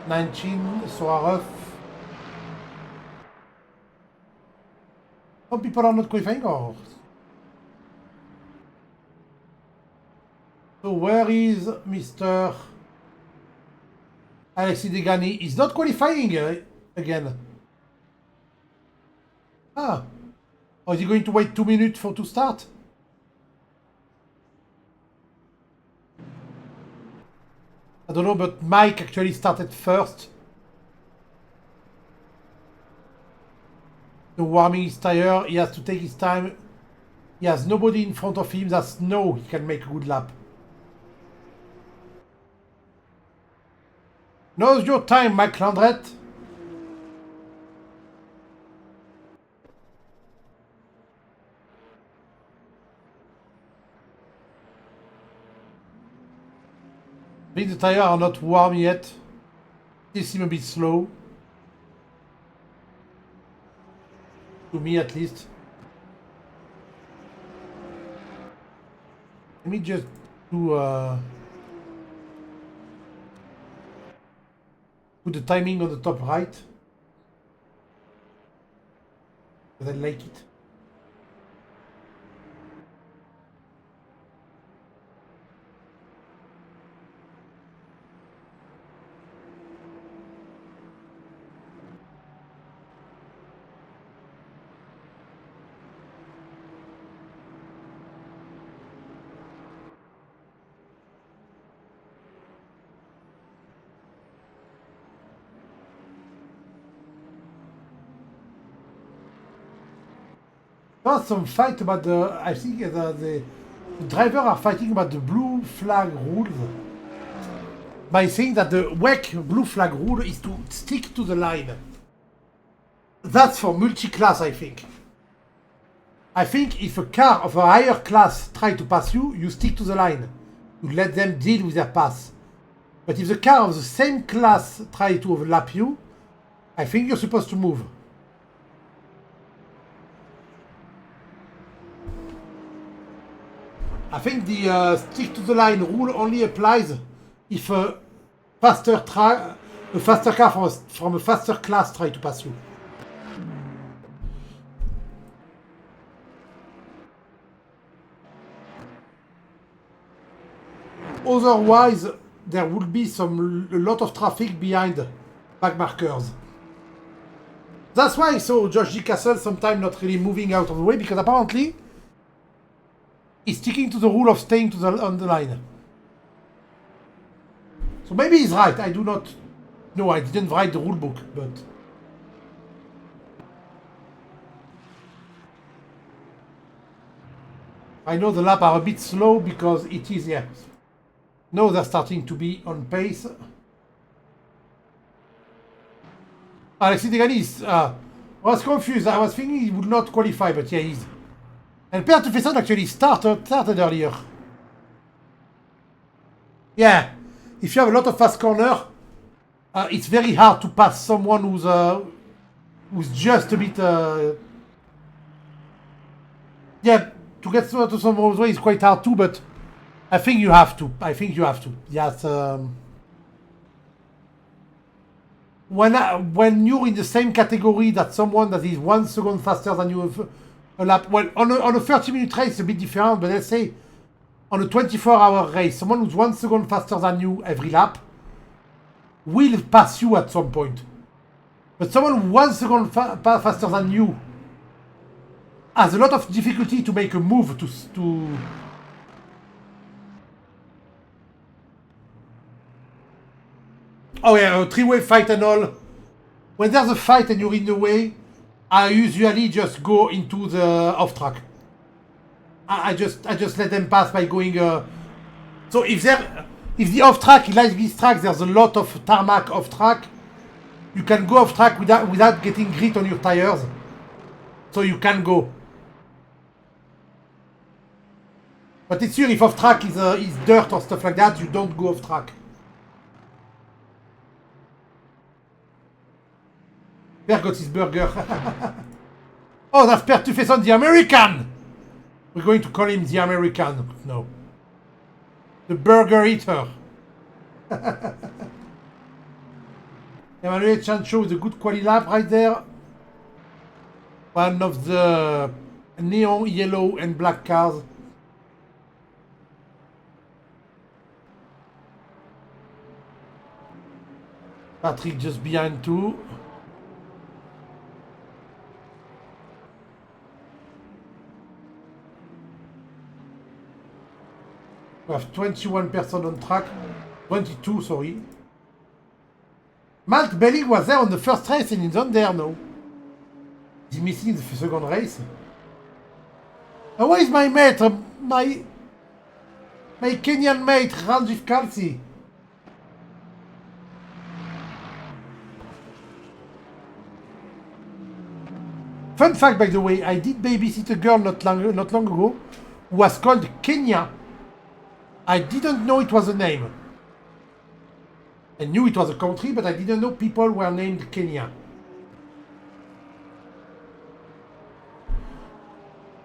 19, so rough. Some people are not qualifying, or... So where is Mr. Alexis Degani? He's not qualifying again. Ah. Or is he going to wait 2 minutes to start? I don't know, but Mike actually started first. So warming his tire, he has to take his time. He has nobody in front of him that knows he can make a good lap. Now's your time, Mike Landret. I think the tires are not warm yet. They seem a bit slow. To me, at least. Let me just do put the timing on the top right. Because I like it. There's some fight about the. I think the driver are fighting about the blue flag rules by saying that the WEC blue flag rule is to stick to the line. That's for multi-class, I think. I think if a car of a higher class try to pass you, you stick to the line. You let them deal with their pass. But if the car of the same class try to overlap you, I think you're supposed to move. I think the stick to the line rule only applies if a faster car from a faster class try to pass you. Otherwise, there would be a lot of traffic behind back markers. That's why I saw Josh G. Castle sometimes not really moving out of the way, because apparently he's sticking to the rule of staying on the line. So maybe he's right. I do not know. I didn't write the rule book, but I know the laps are a bit slow because it is, yeah. Now they're starting to be on pace. Alexis Degani is... I was confused. I was thinking he would not qualify, but yeah, he is. And Pierre Tufesson actually started earlier. Yeah, if you have a lot of fast corner, it's very hard to pass someone who's just a bit... yeah, to get to some of those ways is quite hard too, but I think you have to. Yes. When you're in the same category that someone that is 1 second faster than you a lap, well, on a 30-minute race, it's a bit different, but let's say on a 24-hour race, someone who's 1 second faster than you every lap will pass you at some point. But someone 1 second faster than you has a lot of difficulty to make a move to oh yeah, a three-way fight and all. When there's a fight and you're in the way, I usually just go into the off track. I just let them pass by going. So if the off track, like this track, there's a lot of tarmac off track. You can go off track without getting grit on your tires. So you can go. But it's sure if off track is dirt or stuff like that, you don't go off track. Pierre got his burger. Oh, that's Pierre Tufesson, the American! We're going to call him the American. No. The burger eater. Emmanuel Chancho with a good quality lap right there. One of the neon yellow and black cars. Patrick just behind too. We have 21 person on track. 22, sorry. Malt Belling was there on the first race and he's on there now. He's missing the second race. And where is my mate? My Kenyan mate, Ranjif Kalsi. Fun fact, by the way, I did babysit a girl not long ago who was called Kenya. I didn't know it was a name. I knew it was a country, but I didn't know people were named Kenya.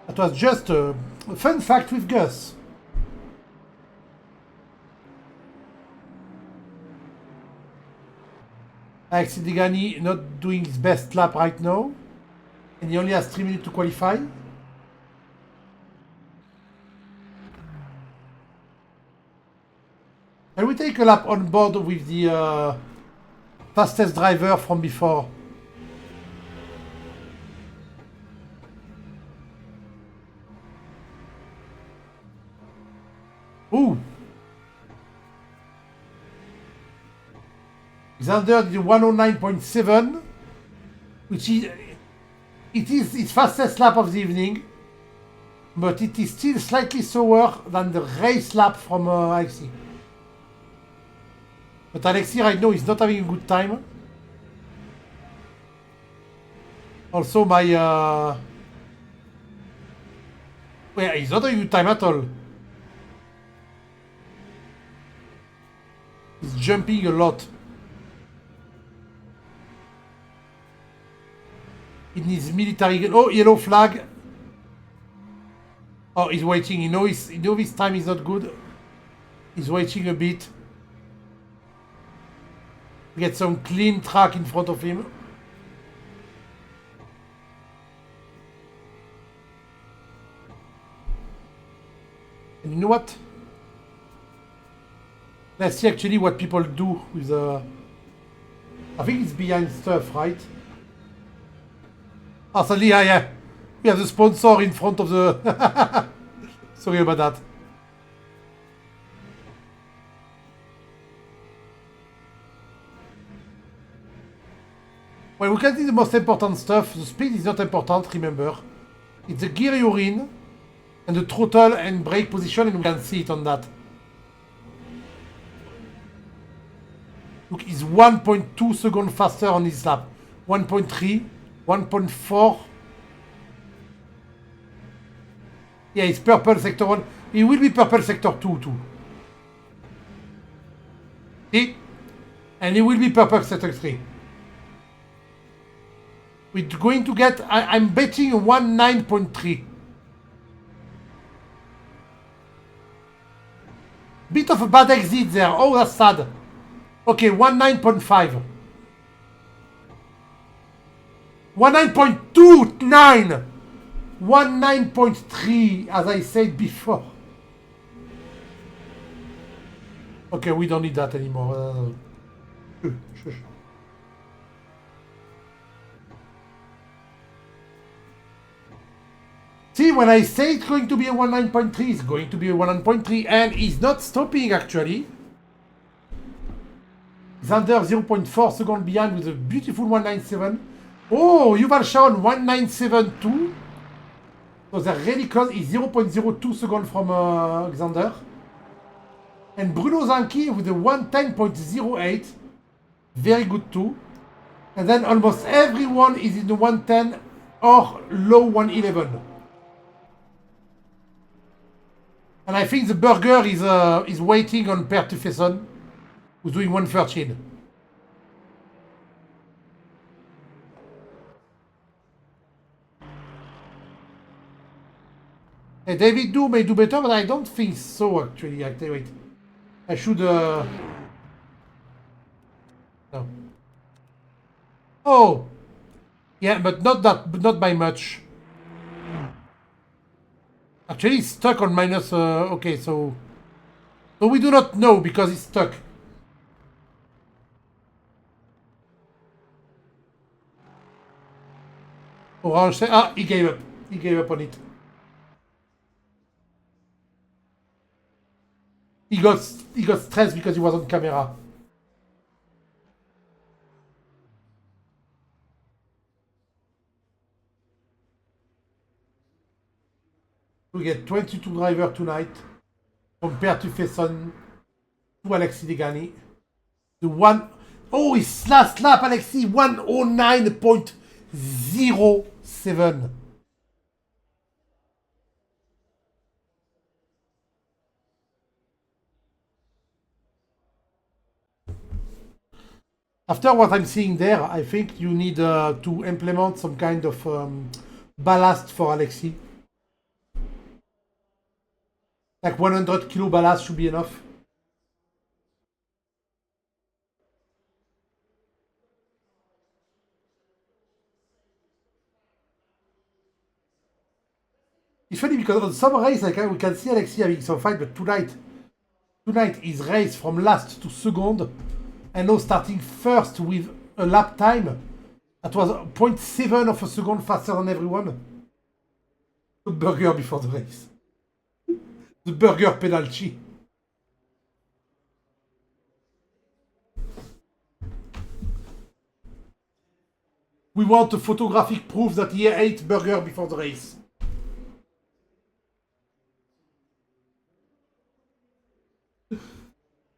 That was just a fun fact with Gus. Alexis Degani not doing his best lap right now. And he only has 3 minutes to qualify. And we take a lap on board with the fastest driver from before. Ooh! Xander did 109.7, which is his fastest lap of the evening, but it is still slightly slower than the race lap from Alexi. But Alexi right now is not having a good time. Also my... yeah, he's not having a good time at all. He's jumping a lot. In his military... Oh, yellow flag. Oh, he's waiting. He knows his time is not good. He's waiting a bit. Get some clean track in front of him. And you know what? Let's see actually what people do with the... I think it's behind stuff, right? Ah, suddenly, yeah. We have the sponsor in front of the... Sorry about that. Well, we can see the most important stuff. The speed is not important, remember. It's the gear you're in, and the throttle and brake position, and we can see it on that. Look, he's 1.2 seconds faster on his lap. 1.3, 1.4. Yeah, it's purple sector 1. He will be purple sector 2 too. See? And he will be purple sector 3. We're going to get... I'm betting 19.3. Bit of a bad exit there. Oh, that's sad. Okay, 19.5. 19.29. 19.3, as I said before. Okay, we don't need that anymore. See, when I say it's going to be a 19.3, it's going to be a 19.3, and he's not stopping actually. Xander 0.4 seconds behind with a beautiful 197. Oh, Yuval Sharon 1972. So they're really close. He's 0.02 seconds from Xander. And Bruno Zanchi with a 110.08. Very good too. And then almost everyone is in the 110 or low 111. And I think the burger is waiting on Per Tufeson, who's doing 113. Hey, David Do may do better, but I don't think so actually. Wait. I should no. Oh! Yeah, but not by much. Actually, it's stuck on minus... okay, so we do not know because it's stuck. Orange... Ah, he gave up. He gave up on it. He got stressed because he was on camera. We get 22 drivers tonight, compared to Fesson, to Alexis Degani. The one... Oh, his last lap, Alexis, 109.07. After what I'm seeing there, I think you need to implement some kind of ballast for Alexi. Like 100 kilo ballast should be enough. It's funny because on some race, like, we can see Alexi having some fight, but tonight his race from last to second, and now starting first with a lap time that was 0.7 of a second faster than everyone. The burger before the race. The burger penalty. We want a photographic proof that he ate burger before the race.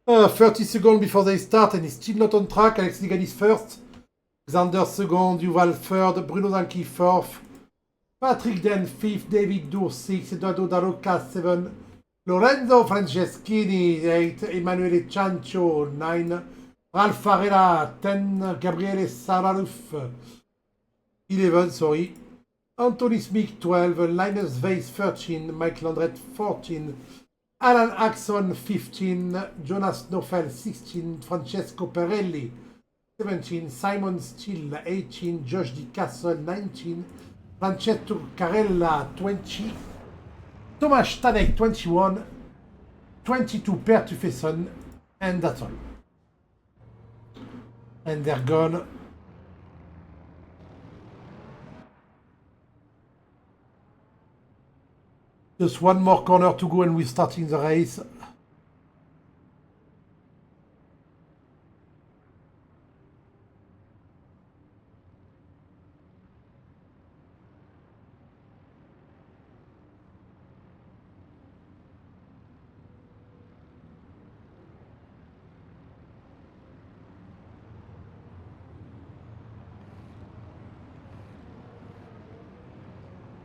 30 seconds before they start and he's still not on track. Alex Ligan is first. Xander second, Yuval third, Bruno Danki fourth. Patrick Den fifth, David Dour sixth, Eduardo Daroca 7, Lorenzo Franceschini 8, Emanuele Ciancio 9, Ralph Farella 10, Gabriele Saraluf 11, sorry, Anthony Smith 12, Linus Weiss 13, Mike Landret 14, Alan Axon 15, Jonas Nofel 16, Francesco Perelli 17, Simon Steele 18, Josh Di Castle 19, Francesco Carella 20, Thomas Stanek 21, 22 Per Tufeson, and that's all. And they're gone. Just one more corner to go and we're starting the race.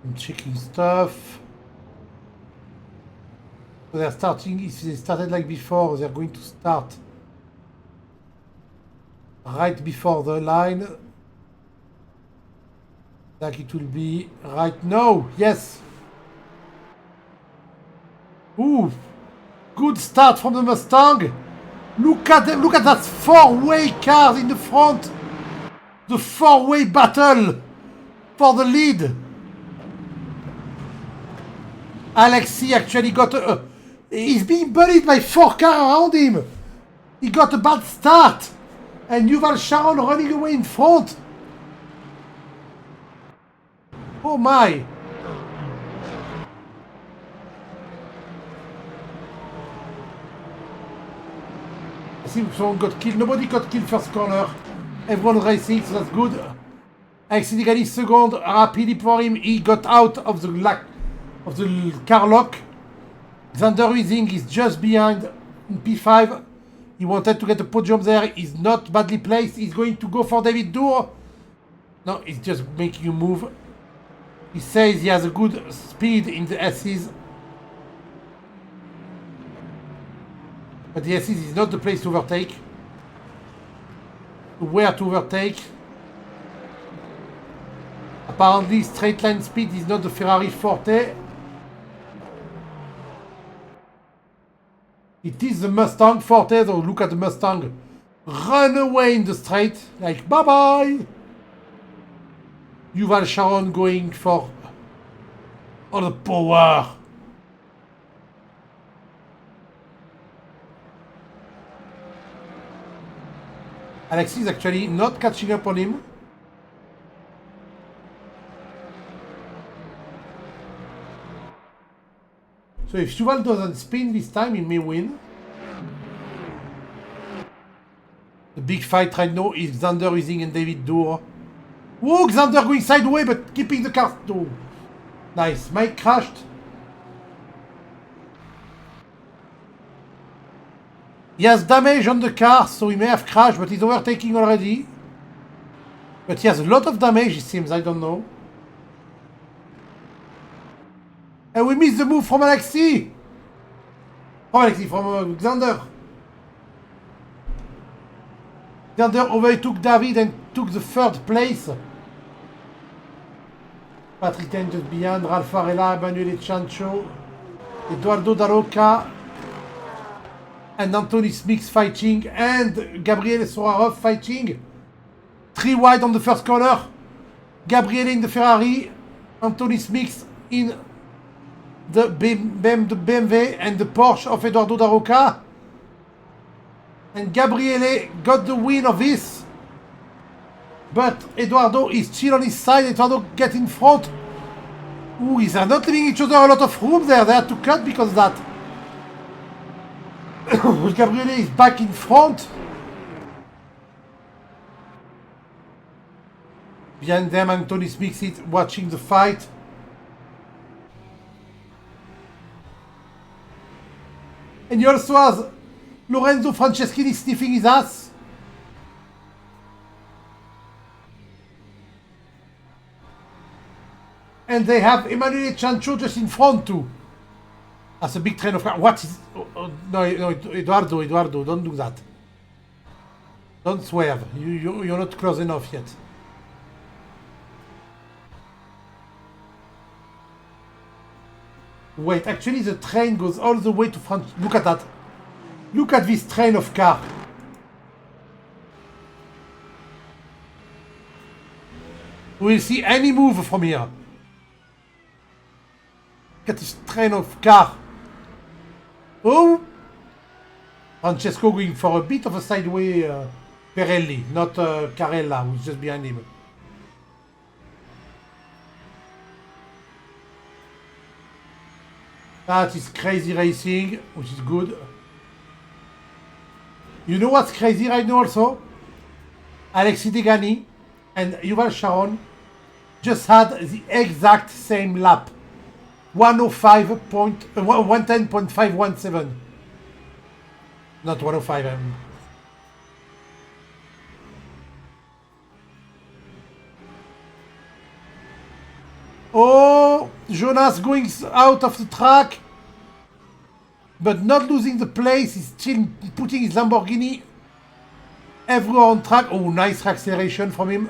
I'm checking stuff. So they're starting, if they started like before, they're going to start right before the line. Like it will be right now. Yes. Ooh. Good start from the Mustang. Look at them. Look at that four-way car in the front. The four-way battle for the lead. Alexi actually got a... He's being bullied by 4 cars around him. He got a bad start. And Yuval Sharon running away in front. Oh my. I think someone got killed. Nobody got killed first corner. Everyone racing, so that's good. Alexi Degali second. Rapidly for him. He got out of the car lock. Xander Wiesing is just behind in P5. He wanted to get a podium there. He's not badly placed. He's going to go for David Dour. No, he's just making a move. He says he has a good speed in the S's. But the S's is not the place to overtake. Where to overtake. Apparently straight line speed is not the Ferrari forte. It is the Mustang forte, so look at the Mustang run away in the straight, like bye-bye. Yuval Sharon going for all the power. Alexi is actually not catching up on him. So if Yuval doesn't spin this time, he may win. The big fight right now is Xander Wiesing and David Dour. Whoa, Xander going sideways but keeping the car. Oh, nice. Mike crashed. He has damage on the car, so he may have crashed, but he's overtaking already. But he has a lot of damage, it seems. I don't know. And we missed the move from Alexi. From Xander. Xander overtook David and took the third place. Patrick Ten just behind, Ralph Varela, Emanuele Chancho, Eduardo Daroca, and Anthony Smith fighting, and Gabriele Sorarov fighting. 3 wide on the first corner. Gabriele in the Ferrari, Anthony Smith in the BMW and the Porsche of Eduardo Daroca. And Gabriele got the win of this. But Eduardo is still on his side. Eduardo get in front. Ooh, they are not leaving each other a lot of room there. They had to cut because of that. Gabriele is back in front. Behind them, Anthony Smith is watching the fight. And he also has Lorenzo Franceschini sniffing his ass. And they have Emanuele Chancho just in front too. That's a big train of cars. What is... no, Eduardo, don't do that. Don't swerve. You're not close enough yet. Wait, actually the train goes all the way to France. Look at that. Look at this train of car. We'll see any move from here. Look at this train of car. Oh! Francesco going for a bit of a sideway Pirelli, not Carella, who's just behind him. That is crazy racing, which is good. You know what's crazy right now also? Alexis Degani and Yuval Sharon just had the exact same lap. 110.517. Not 105. Oh, Jonas going out of the track, but not losing the place. He's still putting his Lamborghini everywhere on track. Oh, nice acceleration from him.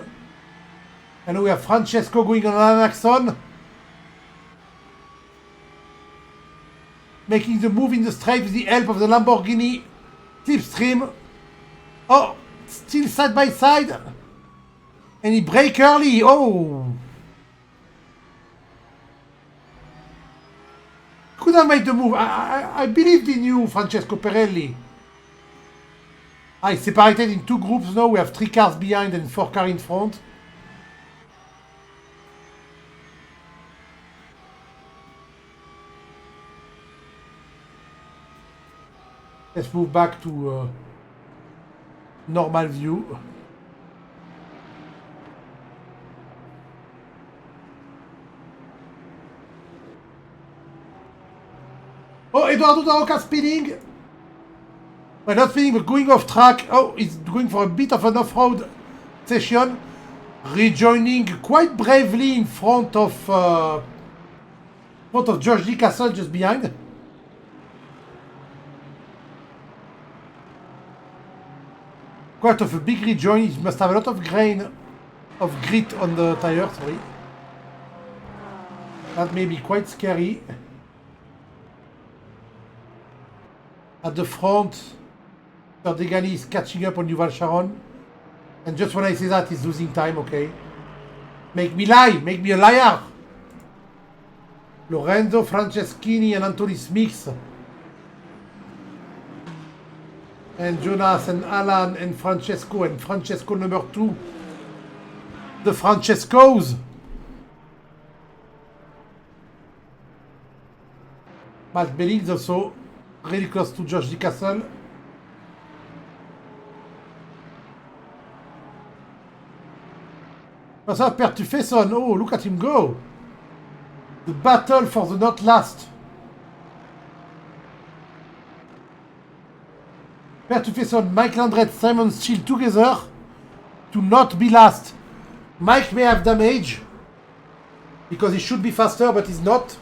And we have Francesco going on an axon, making the move in the straight with the help of the Lamborghini slipstream. Oh, still side by side. And he brake early. Oh. Could have made the move. I believed in you, Francesco Pirelli. I separated in 2 groups now. We have 3 cars behind and 4 cars in front. Let's move back to normal view. Oh, Eduardo Daroca speeding. Well, not speeding, but going off track. Oh, he's going for a bit of an off-road session. Rejoining quite bravely in front of George D. Castle just behind. Quite of a big rejoin. He must have a lot of grit on the tire, sorry. That may be quite scary. At the front, Degani is catching up on Yuval Sharon. And just when I say that, he's losing time, okay? Make me lie! Make me a liar! Lorenzo Franceschini and Anthony Smith. And Jonas and Alan and Francesco number 2. The Francescos. Matt Bellings also really close to George D. Castle. What's up, Père Tufesson? Oh, look at him go. The battle for the not last. Père Tufesson, Mike Landret, Simon Steele together to not be last. Mike may have damage because he should be faster, but he's not.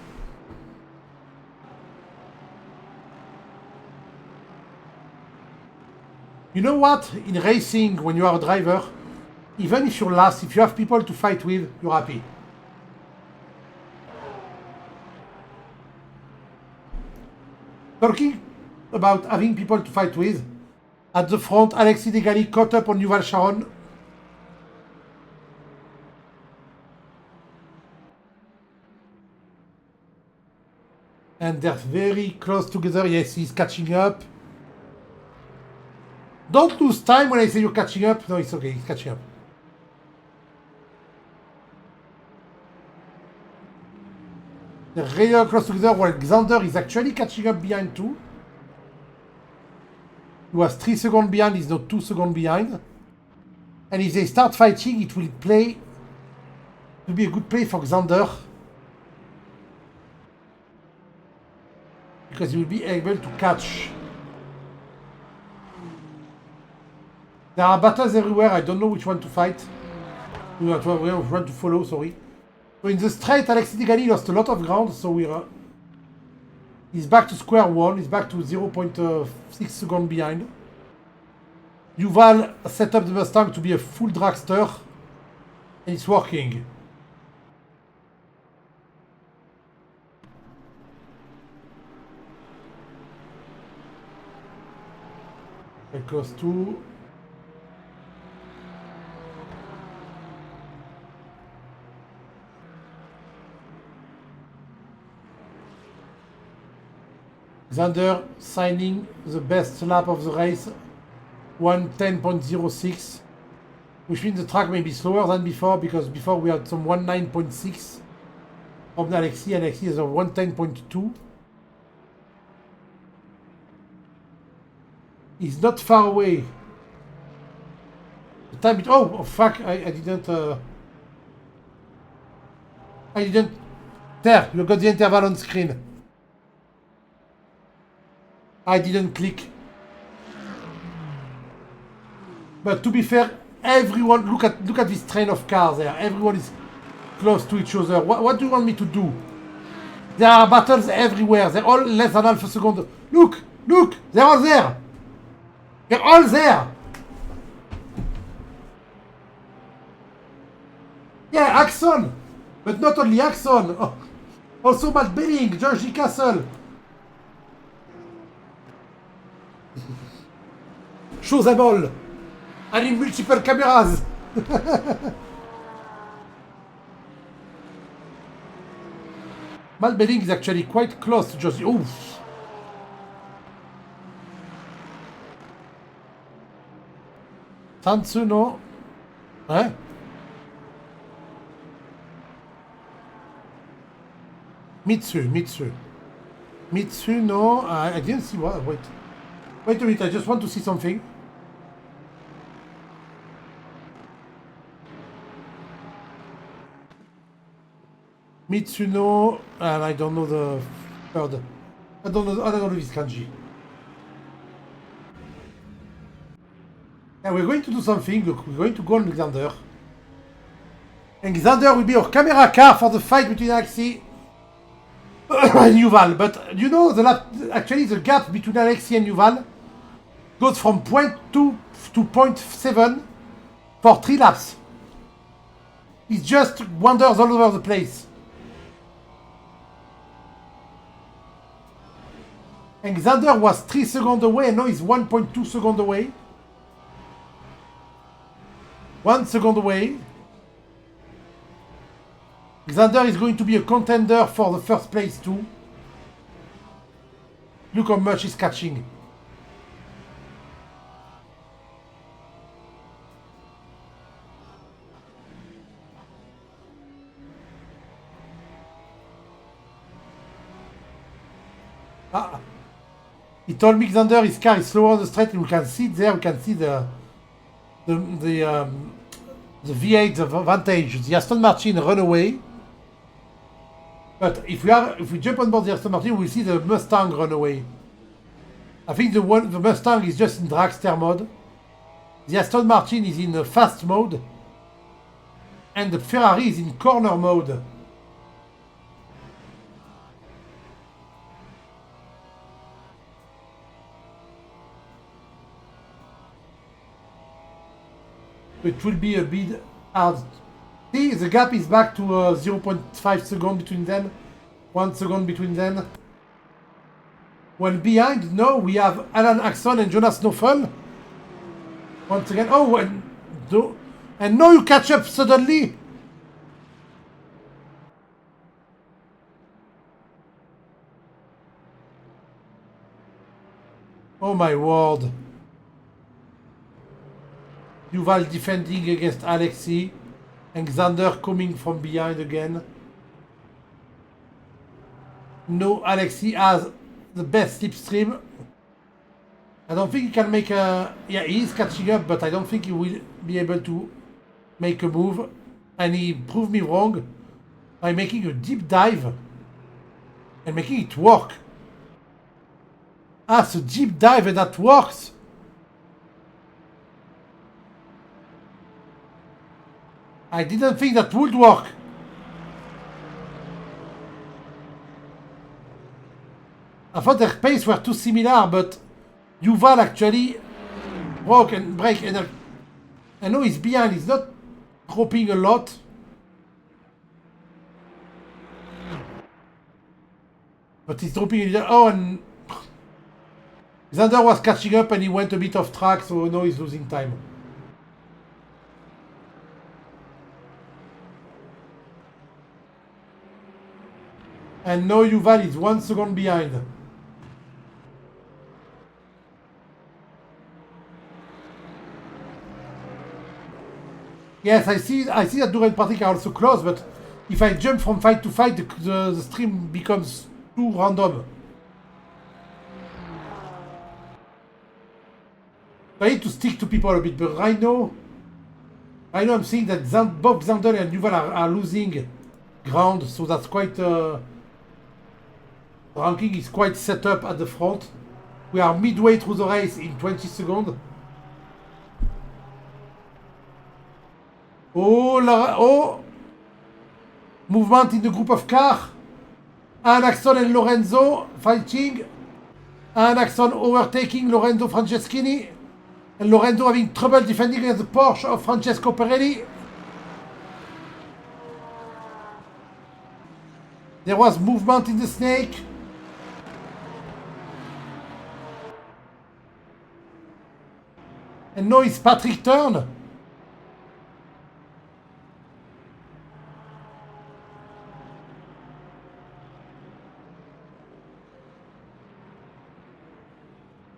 You know what? In racing, when you are a driver, even if you're last, if you have people to fight with, you're happy. Talking about having people to fight with, at the front, Alexis Degali caught up on Yuval Sharon. And they're very close together. Yes, he's catching up. Don't lose time when I say you're catching up. No, it's okay, he's catching up. They're really close together while Xander is actually catching up behind too. He was 3 seconds behind, he's now 2 seconds behind. And if they start fighting, it will be a good play for Xander. Because he will be able to catch. There are battles everywhere, I don't know which one to fight. Which one to follow, sorry. So in the straight, Alexis Degali lost a lot of ground, so he's back to square one, he's back to 0.6 seconds behind. Yuval set up the Mustang to be a full dragster, and it's working. Very close to. Xander signing the best lap of the race, 1:10.06, which means the track may be slower than before, because before we had some 19.6 from Alexis, and Alexis is a 1:10.2. He's not far away. The time oh fuck, I didn't there, you got the interval on screen. I didn't click. But to be fair, everyone look at this train of cars there. Everyone is close to each other. What do you want me to do? There are battles everywhere. They're all less than half a second. Look! They're all there. They're all there. Yeah, Axon. But not only Axon. Oh, also Matt Belling, Georgie Castle. Show them all. And in multiple cameras. Matt Belling is actually quite close to Josie. Oof. Sansuno. Huh? Mitsu, no. I didn't see what. Wait a minute, I just want to see something. Mitsuno, and I don't know the third. I don't know this kanji. And we're going to do something. Look, we're going to go on Xander. And Xander will be our camera car for the fight between Alexis and Yuval. But you know, actually the gap between Alexis and Yuval goes from 0.2 to 0.7 for 3 laps. It just wanders all over the place. And Xander was 3 seconds away, and now he's 1.2 seconds away. 1 second away. Xander is going to be a contender for the first place too. Look how much he's catching. He told me Xander, his car is slower on the straight, and we can see it there. We can see the V8 advantage. The Aston Martin run away. But if we jump on board the Aston Martin, we'll see the Mustang run away. I think the Mustang is just in dragster mode. The Aston Martin is in fast mode. And the Ferrari is in corner mode. It will be a bit hard. See, the gap is back to 0.5 seconds between them. 1 second between them. When behind, no, we have Alan Axon and Jonas Snowfall. Once again, oh, and now you catch up suddenly. Oh my word. Yuval defending against Alexi. And Xander coming from behind again. No, Alexi has the best slipstream. I don't think he can make a... Yeah, he is catching up, but I don't think he will be able to make a move. And he proved me wrong by making a deep dive and making it work. Ah, so deep dive and that works. I didn't think that would work. I thought their pace were too similar, but Yuval actually broke and break. And I know he's behind. He's not dropping a lot. But he's dropping a little. Oh, and Xander was catching up and he went a bit off track, so now he's losing time. And now Yuval is 1 second behind. Yes, I see that Dura and Patrick are also close, but if I jump from fight to fight, the stream becomes too random. I need to stick to people a bit, but right now I'm seeing that Bob Xander and Yuval are losing ground, so that's quite... ranking is quite set up at the front. We are midway through the race in 20 seconds. Oh, movement in the group of car. Axon and Lorenzo fighting. Axon overtaking Lorenzo Franceschini. And Lorenzo having trouble defending against the Porsche of Francesco Pirelli. There was movement in the snake. And now it's Patrick's turn.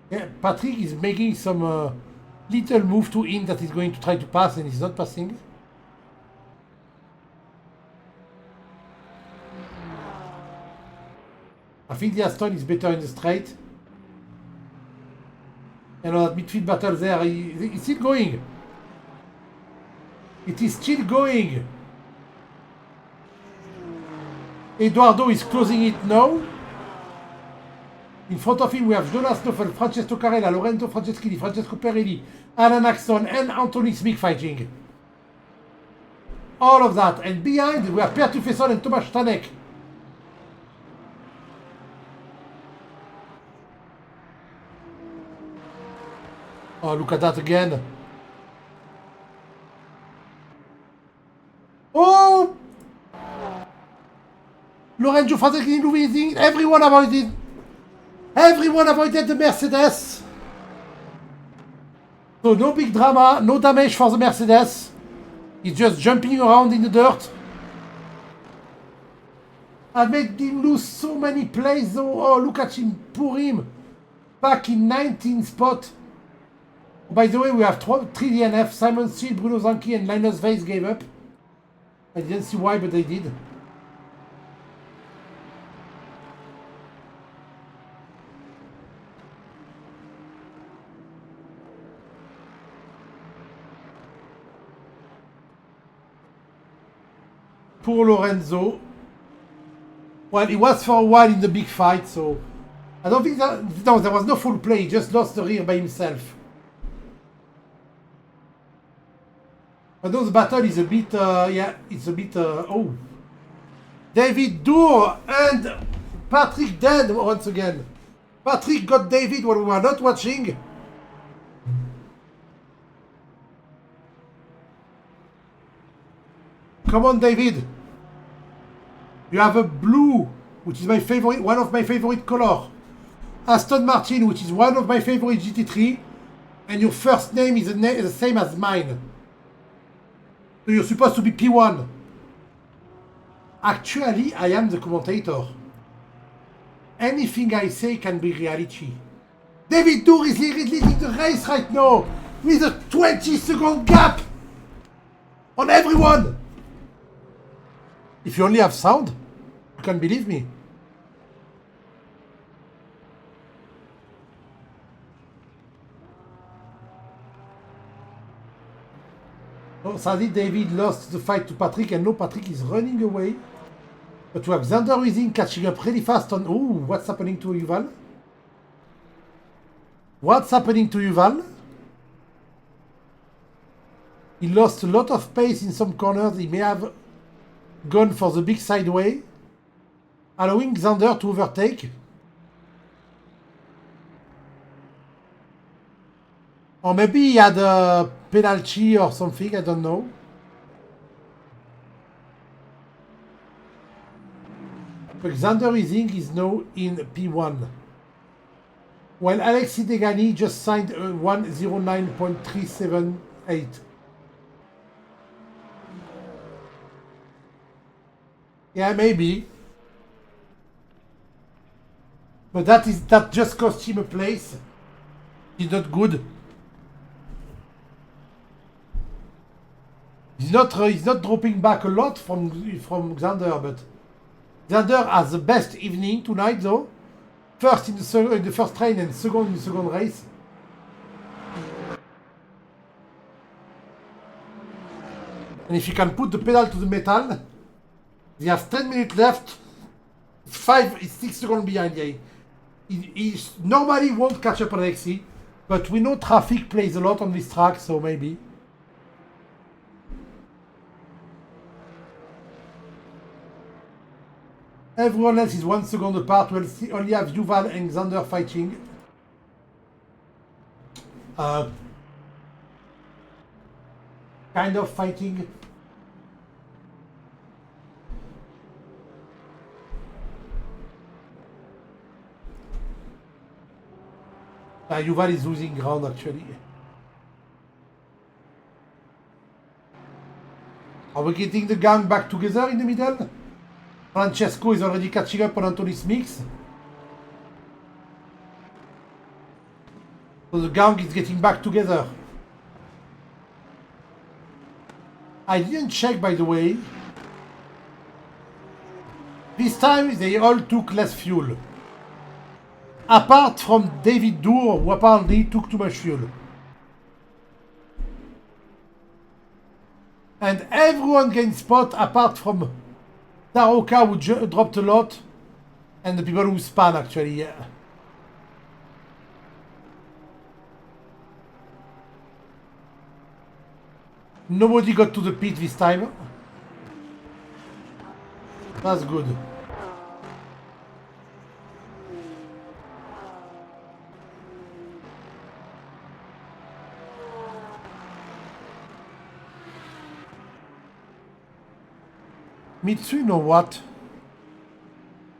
Yeah, Patrick is making some little move to him that he's going to try to pass and he's not passing. I think the Aston is better in the straight. And on that midfield battle there, it's still going. It is still going. Eduardo is closing it now. In front of him we have Jonas Stoffel, Francesco Carella, Lorenzo Franceschini, Francesco Pirelli, Alan Axon and Anthony Smith fighting. All of that. And behind we have Per Tufesson and Thomas Stanek. Oh, look at that again. Oh! Lorenzo Franceschini losing. Everyone avoided. Everyone avoided the Mercedes. So no big drama, no damage for the Mercedes. He's just jumping around in the dirt. I made him lose so many plays though. Oh, look at him, poor him. Back in 19th spot. By the way, we have 3 DNF. Simon Steele, Bruno Zanchi and Linus Weiss gave up. I didn't see why, but they did. Poor Lorenzo. Well, he was for a while in the big fight, so... I don't think that... No, there was no full play. He just lost the rear by himself. But no, the battle is a bit... yeah, it's a bit... oh. David Dour and Patrick dead once again. Patrick got David when we were not watching. Come on, David. You have a blue, which is my favorite, one of my favorite color. Aston Martin, which is one of my favorite GT3. And your first name is the same as mine. So you're supposed to be P1. Actually, I am the commentator. Anything I say can be reality. David Dour is leading the race right now with a 20-second gap on everyone. If you only have sound, you can believe me. Oh, sadly, David lost the fight to Patrick, and now Patrick is running away. But we have Xander Weezing catching up really fast on... Oh, what's happening to Yuval? What's happening to Yuval? He lost a lot of pace in some corners. He may have gone for the big sideway, allowing Xander to overtake. Or maybe he had a penalty or something, I don't know. But Xander Weezing is now in P1. While Alexis Degani just signed a 109.378. Yeah, maybe. But that just cost him a place. He's not good. He's not dropping back a lot from Xander, but Xander has the best evening tonight though. First in the first train and second in the second race. And if you can put the pedal to the metal, he has 10 minutes left. 6 seconds behind. Yeah. He normally won't catch up on Alexi, but we know traffic plays a lot on this track, so maybe. Everyone else is 1 second apart. We'll only have Yuval and Xander fighting. Kind of fighting. Yuval is losing ground actually. Are we getting the gang back together in the middle? Francesco is already catching up on Anthony's mix. So the gang is getting back together. I didn't check, by the way. This time they all took less fuel. Apart from David Dour, who apparently took too much fuel. And everyone gained spot apart from Taroka, who dropped a lot, and the people who span actually, yeah. Nobody got to the pit this time. That's good. Mitsu, you know what?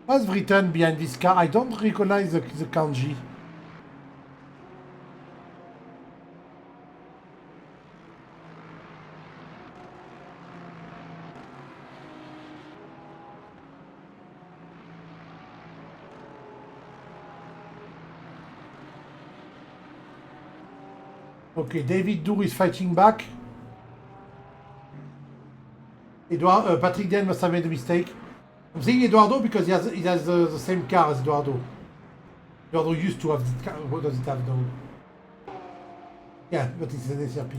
What's written behind this car? I don't recognize the kanji. Okay, David Dour is fighting back. Patrick Den must have made a mistake. I'm saying Eduardo because he has the same car as Eduardo. Eduardo used to have this car. What does it have now? Yeah, but it's an SRP.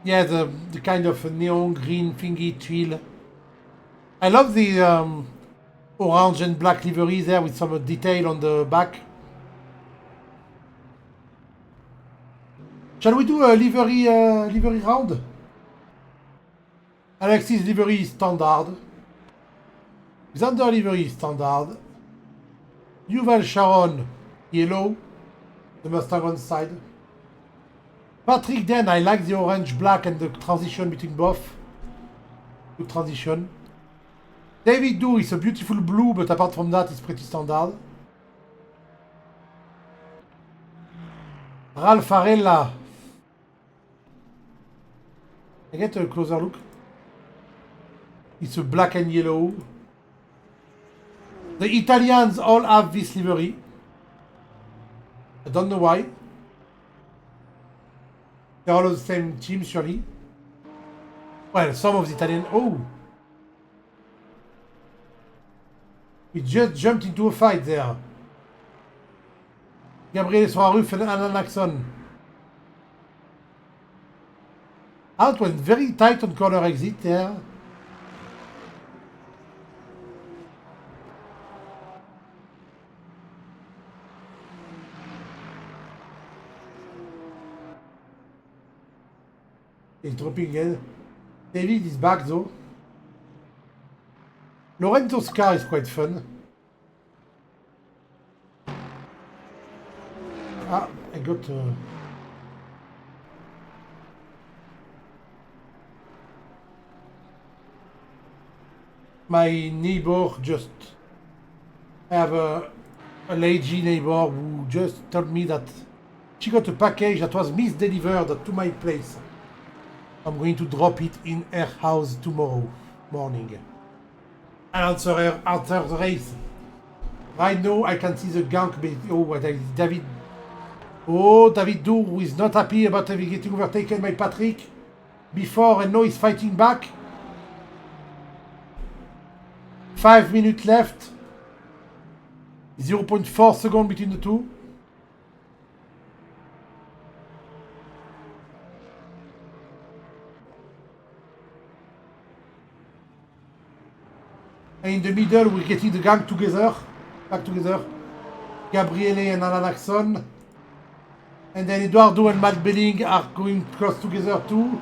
Yeah, the kind of neon green thingy twill. I love the orange and black livery there with some detail on the back. Shall we do a livery round? Alexis livery is standard. Xander livery is standard. Yuval Sharon, yellow. The Mustang on side. Patrick then, I like the orange black and the transition between both. Good transition. David Do is a beautiful blue, but apart from that, it's pretty standard. Ralph Arella. I get a closer look. It's a black and yellow. The Italians all have this livery. I don't know why. They're all the same team, surely. Well, some of the Italian... Oh! We just jumped into a fight there. Gabriele sur la rue, Alan Axon. Out went very tight on corner exit there. He's dropping again. David is back though. Lorenzo's car is quite fun. Ah, I got... my neighbor just... I have a lady neighbor who just told me that she got a package that was misdelivered to my place. I'm going to drop it in her house tomorrow morning. And answer the race. Right now I can see the gank. Oh, David. Oh, David Do, who is not happy about getting overtaken by Patrick before, and now he's fighting back. 5 minutes left. 0.4 seconds between the two. And in the middle, we're getting the gang together. Back together. Gabriele and Alan Axon. And then Eduardo and Matt Belling are going close together too.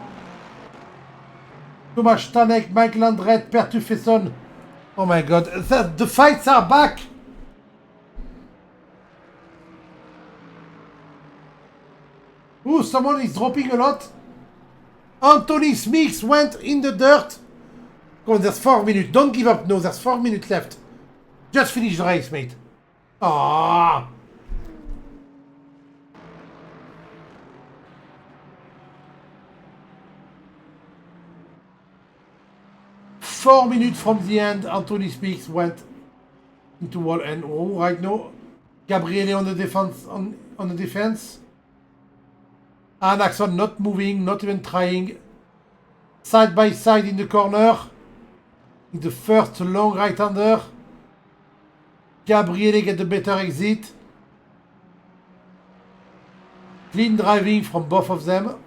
Thomas Stanek, Mike Landret, Per Tufesson. Oh my god, the fights are back! Ooh, someone is dropping a lot. Anthony Smith went in the dirt. Come on, there's 4 minutes. Don't give up. No, there's 4 minutes left. Just finish the race, mate. Ah. 4 minutes from the end, Anthony Speaks went into wall, and oh, right now, Gabriele on the defense. On the defense. And Axon not moving, not even trying. Side by side in the corner. In the first long right-hander. Gabriele get the better exit. Clean driving from both of them.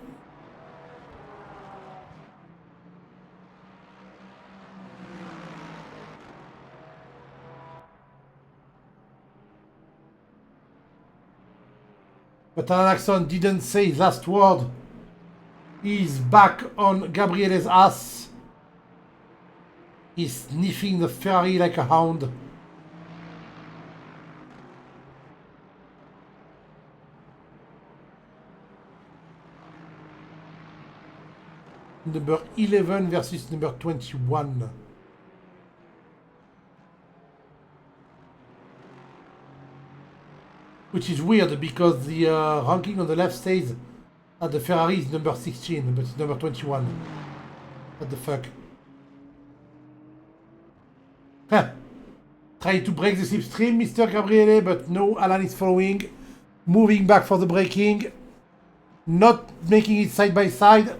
But Alan didn't say his last word. He's back on Gabriele's ass. He's sniffing the Ferrari like a hound. Number 11 versus number 21. Which is weird because the ranking on the left says that the Ferrari is number 16, but it's number 21. What the fuck? Huh. Trying to break the slipstream, Mr. Gabriele, but no, Alan is following. Moving back for the braking. Not making it side by side.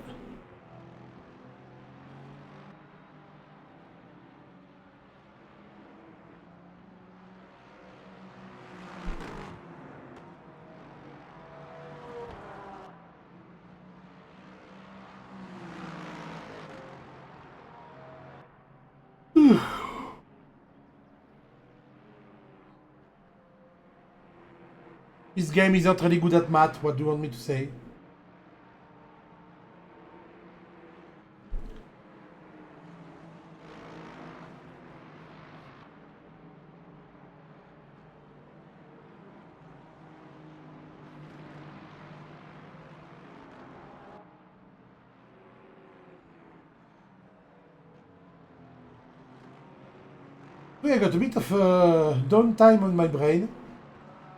This game is not really good at math. What do you want me to say? I got a bit of downtime on my brain.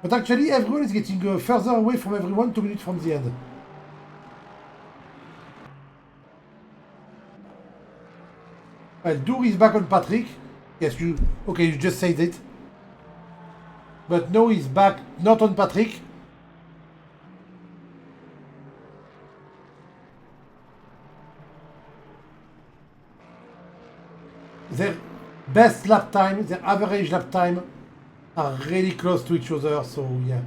But actually, everyone is getting further away from everyone 2 minutes from the end. Well, Dour is back on Patrick. Yes, you... Okay, you just said it. But no, he's back not on Patrick. Their best lap time, their average lap time are really close to each other, so yeah.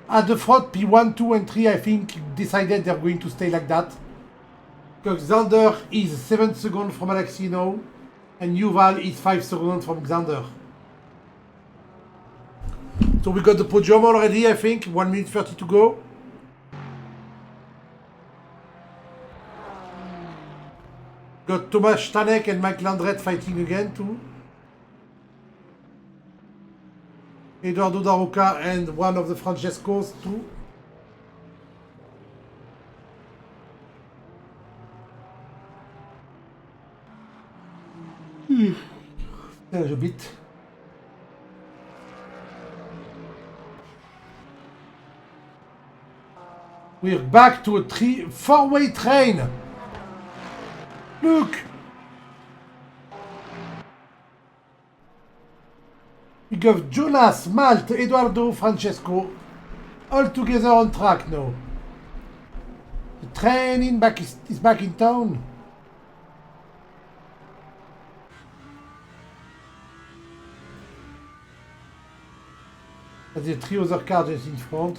At the front, P1, 2 and 3 I think decided they're going to stay like that. Because Xander is 7 seconds from Alexi now, and Yuval is 5 seconds from Xander. So we got the podium already, I think, 1 minute 30 to go. Got Thomas Stanek and Mike Landret fighting again too. Eduardo Daroca and one of the Francescos too. There's a bit. We're back to a 4-way train. Look! We got Jonas, Malt, Eduardo, Francesco, all together on track now. The train is back in town. There's the 3 other cars just in front.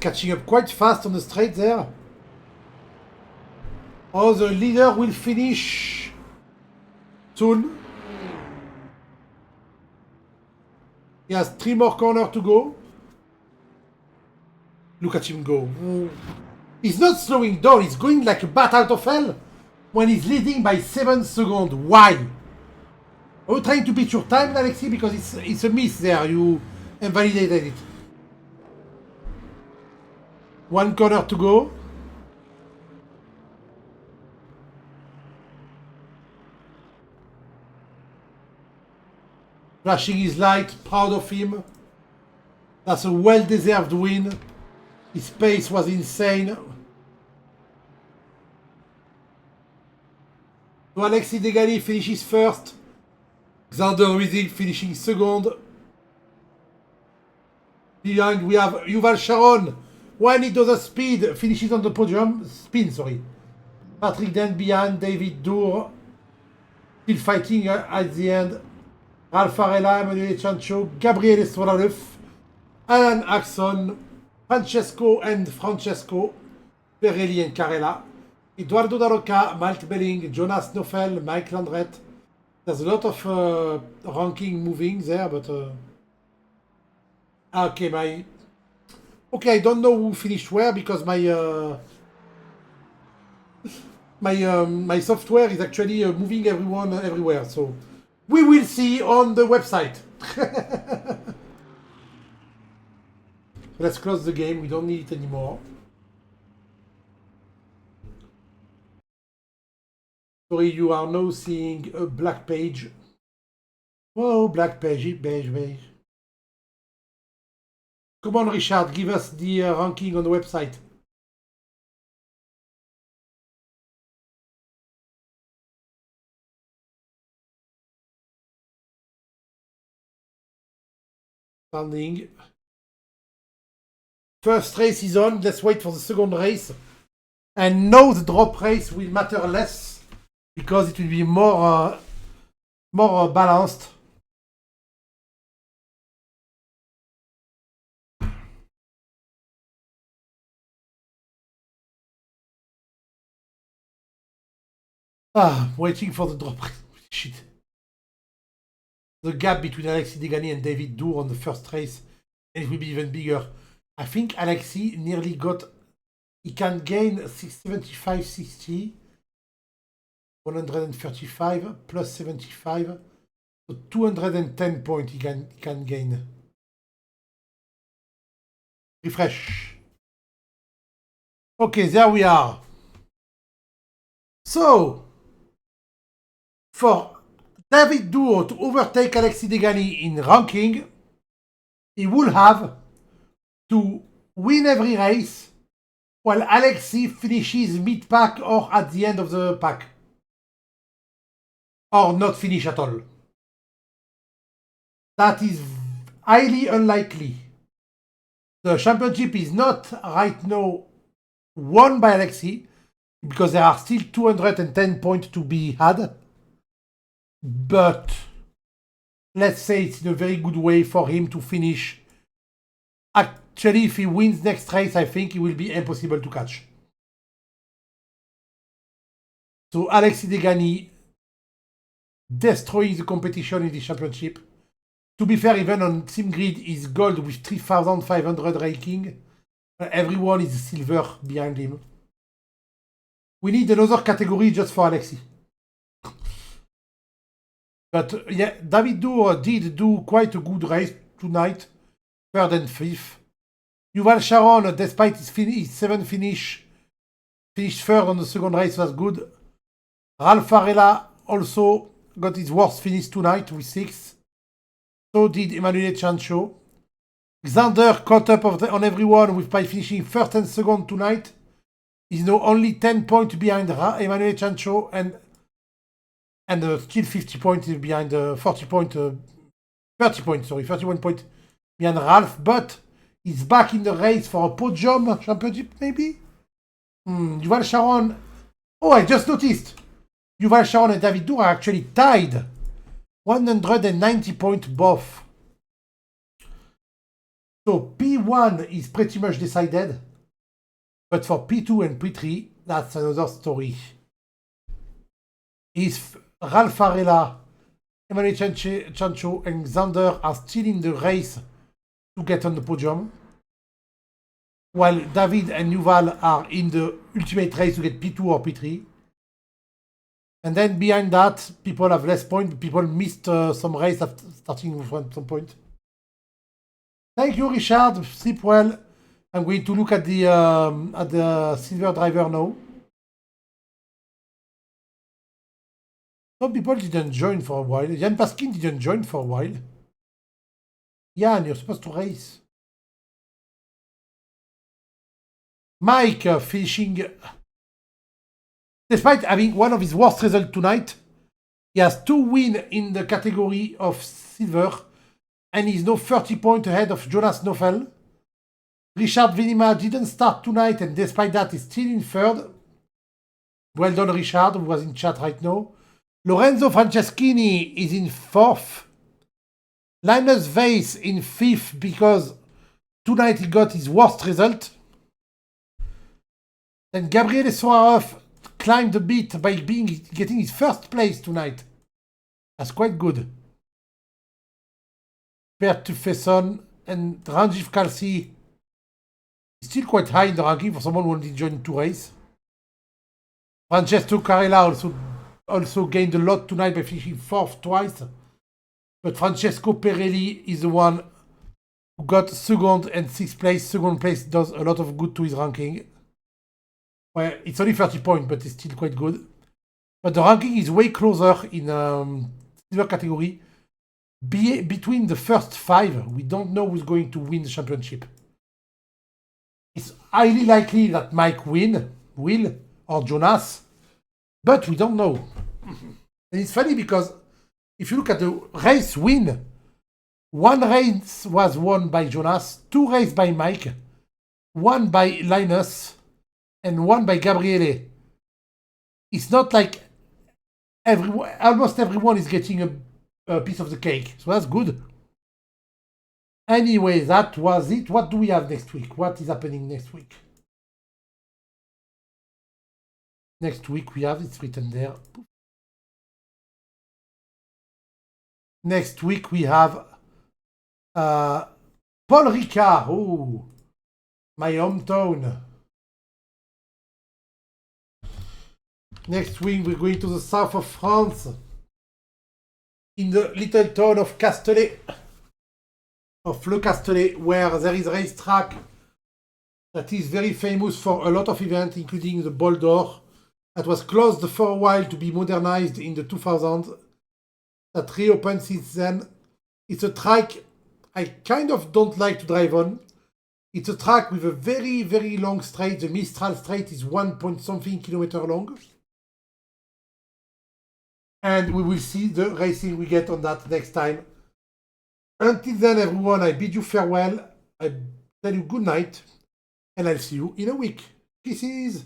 Catching up quite fast on the straight there. Oh, the leader will finish soon. He has 3 more corners to go. Look at him go. He's not slowing down, he's going like a bat out of hell when he's leading by 7 seconds. Why? Are you trying to beat your time, Alexi? Because it's a miss there, you invalidated it. 1 corner to go. Flashing his light, proud of him. That's a well-deserved win. His pace was insane. So Alexis Degali finishes first. Xander Wizig finishing second. Behind we have Yuval Sharon. When he does a speed, finishes on the podium. Spin, sorry. Patrick then behind, David Dour. Still fighting at the end. Ralph Varela, Emanuele Ciancio, Gabriele Strolaleuf, Alan Axon, Francesco and Francesco, Pirelli and Carella, Eduardo Daroca, Malt Belling, Jonas Nofel, Mike Landret. There's a lot of ranking moving there, but... Okay, I don't know who finished where because my software is actually moving everyone everywhere, so we will see on the website. Let's close the game, we don't need it anymore. Sorry, you are now seeing a black page. Whoa, black page, beige. Come on, Richard, give us the ranking on the website. Standing. First race is on. Let's wait for the second race. And now the drop race will matter less because it will be more balanced. Waiting for the drop race. Shit. The gap between Alexis Degani and David Dour on the first race it will be even bigger. I think Alexi nearly got, he can gain 75, 60, 135 plus 75, so 210 points he can gain. Refresh. Okay, there we are. So, for David Duo to overtake Alexi Degani in ranking, he will have to win every race while Alexi finishes mid-pack or at the end of the pack. Or not finish at all. That is highly unlikely. The championship is not right now won by Alexi because there are still 210 points to be had. But let's say it's in a very good way for him to finish. Actually, if he wins next race, I think it will be impossible to catch. So Alexi Degani destroying the competition in the championship. To be fair, even on SimGrid is gold with 3,500 ranking. Everyone is silver behind him. We need another category just for Alexi. But yeah, David Duo did do quite a good race tonight. 3rd and 5th. Yuval Sharon, despite his 7th finish, finished 3rd on the second race, was good. Ralph Varela also got his worst finish tonight with 6th. So did Emanuele Ciancio. Xander caught up on everyone by finishing 1st and 2nd tonight. He's now only 10 points behind Emanuele Ciancio and still 50 points behind 31 points behind Ralph, but he's back in the race for a podium championship, maybe? Yuval Sharon. Oh, I just noticed. Yuval Sharon and David Duo are actually tied. 190 points both. So P1 is pretty much decided. But for P2 and P3, that's another story. Is Ralph Varela, Emanuele Ciancio, and Xander are still in the race to get on the podium, while David and Yuval are in the ultimate race to get P2 or P3. And then behind that, people have less points. People missed some race after starting from some point. Thank you, Richard. Sleep well. I'm going to look at the silver driver now. Some people didn't join for a while. Jan Paskin didn't join for a while. Jan, you're supposed to race. Mike finishing. Despite having one of his worst results tonight, he has 2 wins in the category of silver, and he's now 30 points ahead of Jonas Nofel. Richard Venima didn't start tonight, and despite that, he's still in 3rd. Well done, Richard, who was in chat right now. Lorenzo Franceschini is in 4th. Linus Weiss in 5th because tonight he got his worst result. Then Gabriel Soaroff climbed a bit by getting his 1st place tonight. That's quite good. Per Tufeson and Ranjiv Kalsi is still quite high in the ranking for someone who only joined 2 races. Francesco Carella also gained a lot tonight by finishing 4th twice. But Francesco Perelli is the one who got 2nd and 6th place. 2nd place does a lot of good to his ranking. Well, it's only 30 points, but it's still quite good. But the ranking is way closer in silver category. Between the first 5, we don't know who's going to win the championship. It's highly likely that Mike will, or Jonas, but we don't know. And it's funny because if you look at the race win, 1 race was won by Jonas, 2 races by Mike, 1 by Linus, and 1 by Gabriele. It's not like almost everyone is getting a piece of the cake, so that's good. Anyway, that was it. What do we have next week? What is happening next week? Next week we have, it's written there. Next week we have Paul Ricard, oh, my hometown. Next week we're going to the south of France, in the little town of Castellet, of Le Castellet, where there is a racetrack that is very famous for a lot of events, including the Ball d'Or, that was closed for a while to be modernized in the 2000s, that reopened since then. It's a track I kind of don't like to drive on. It's a track with a very, very long straight. The Mistral straight is 1 point something kilometer long. And we will see the racing we get on that next time. Until then, everyone, I bid you farewell. I tell you good night. And I'll see you in a week. Kisses!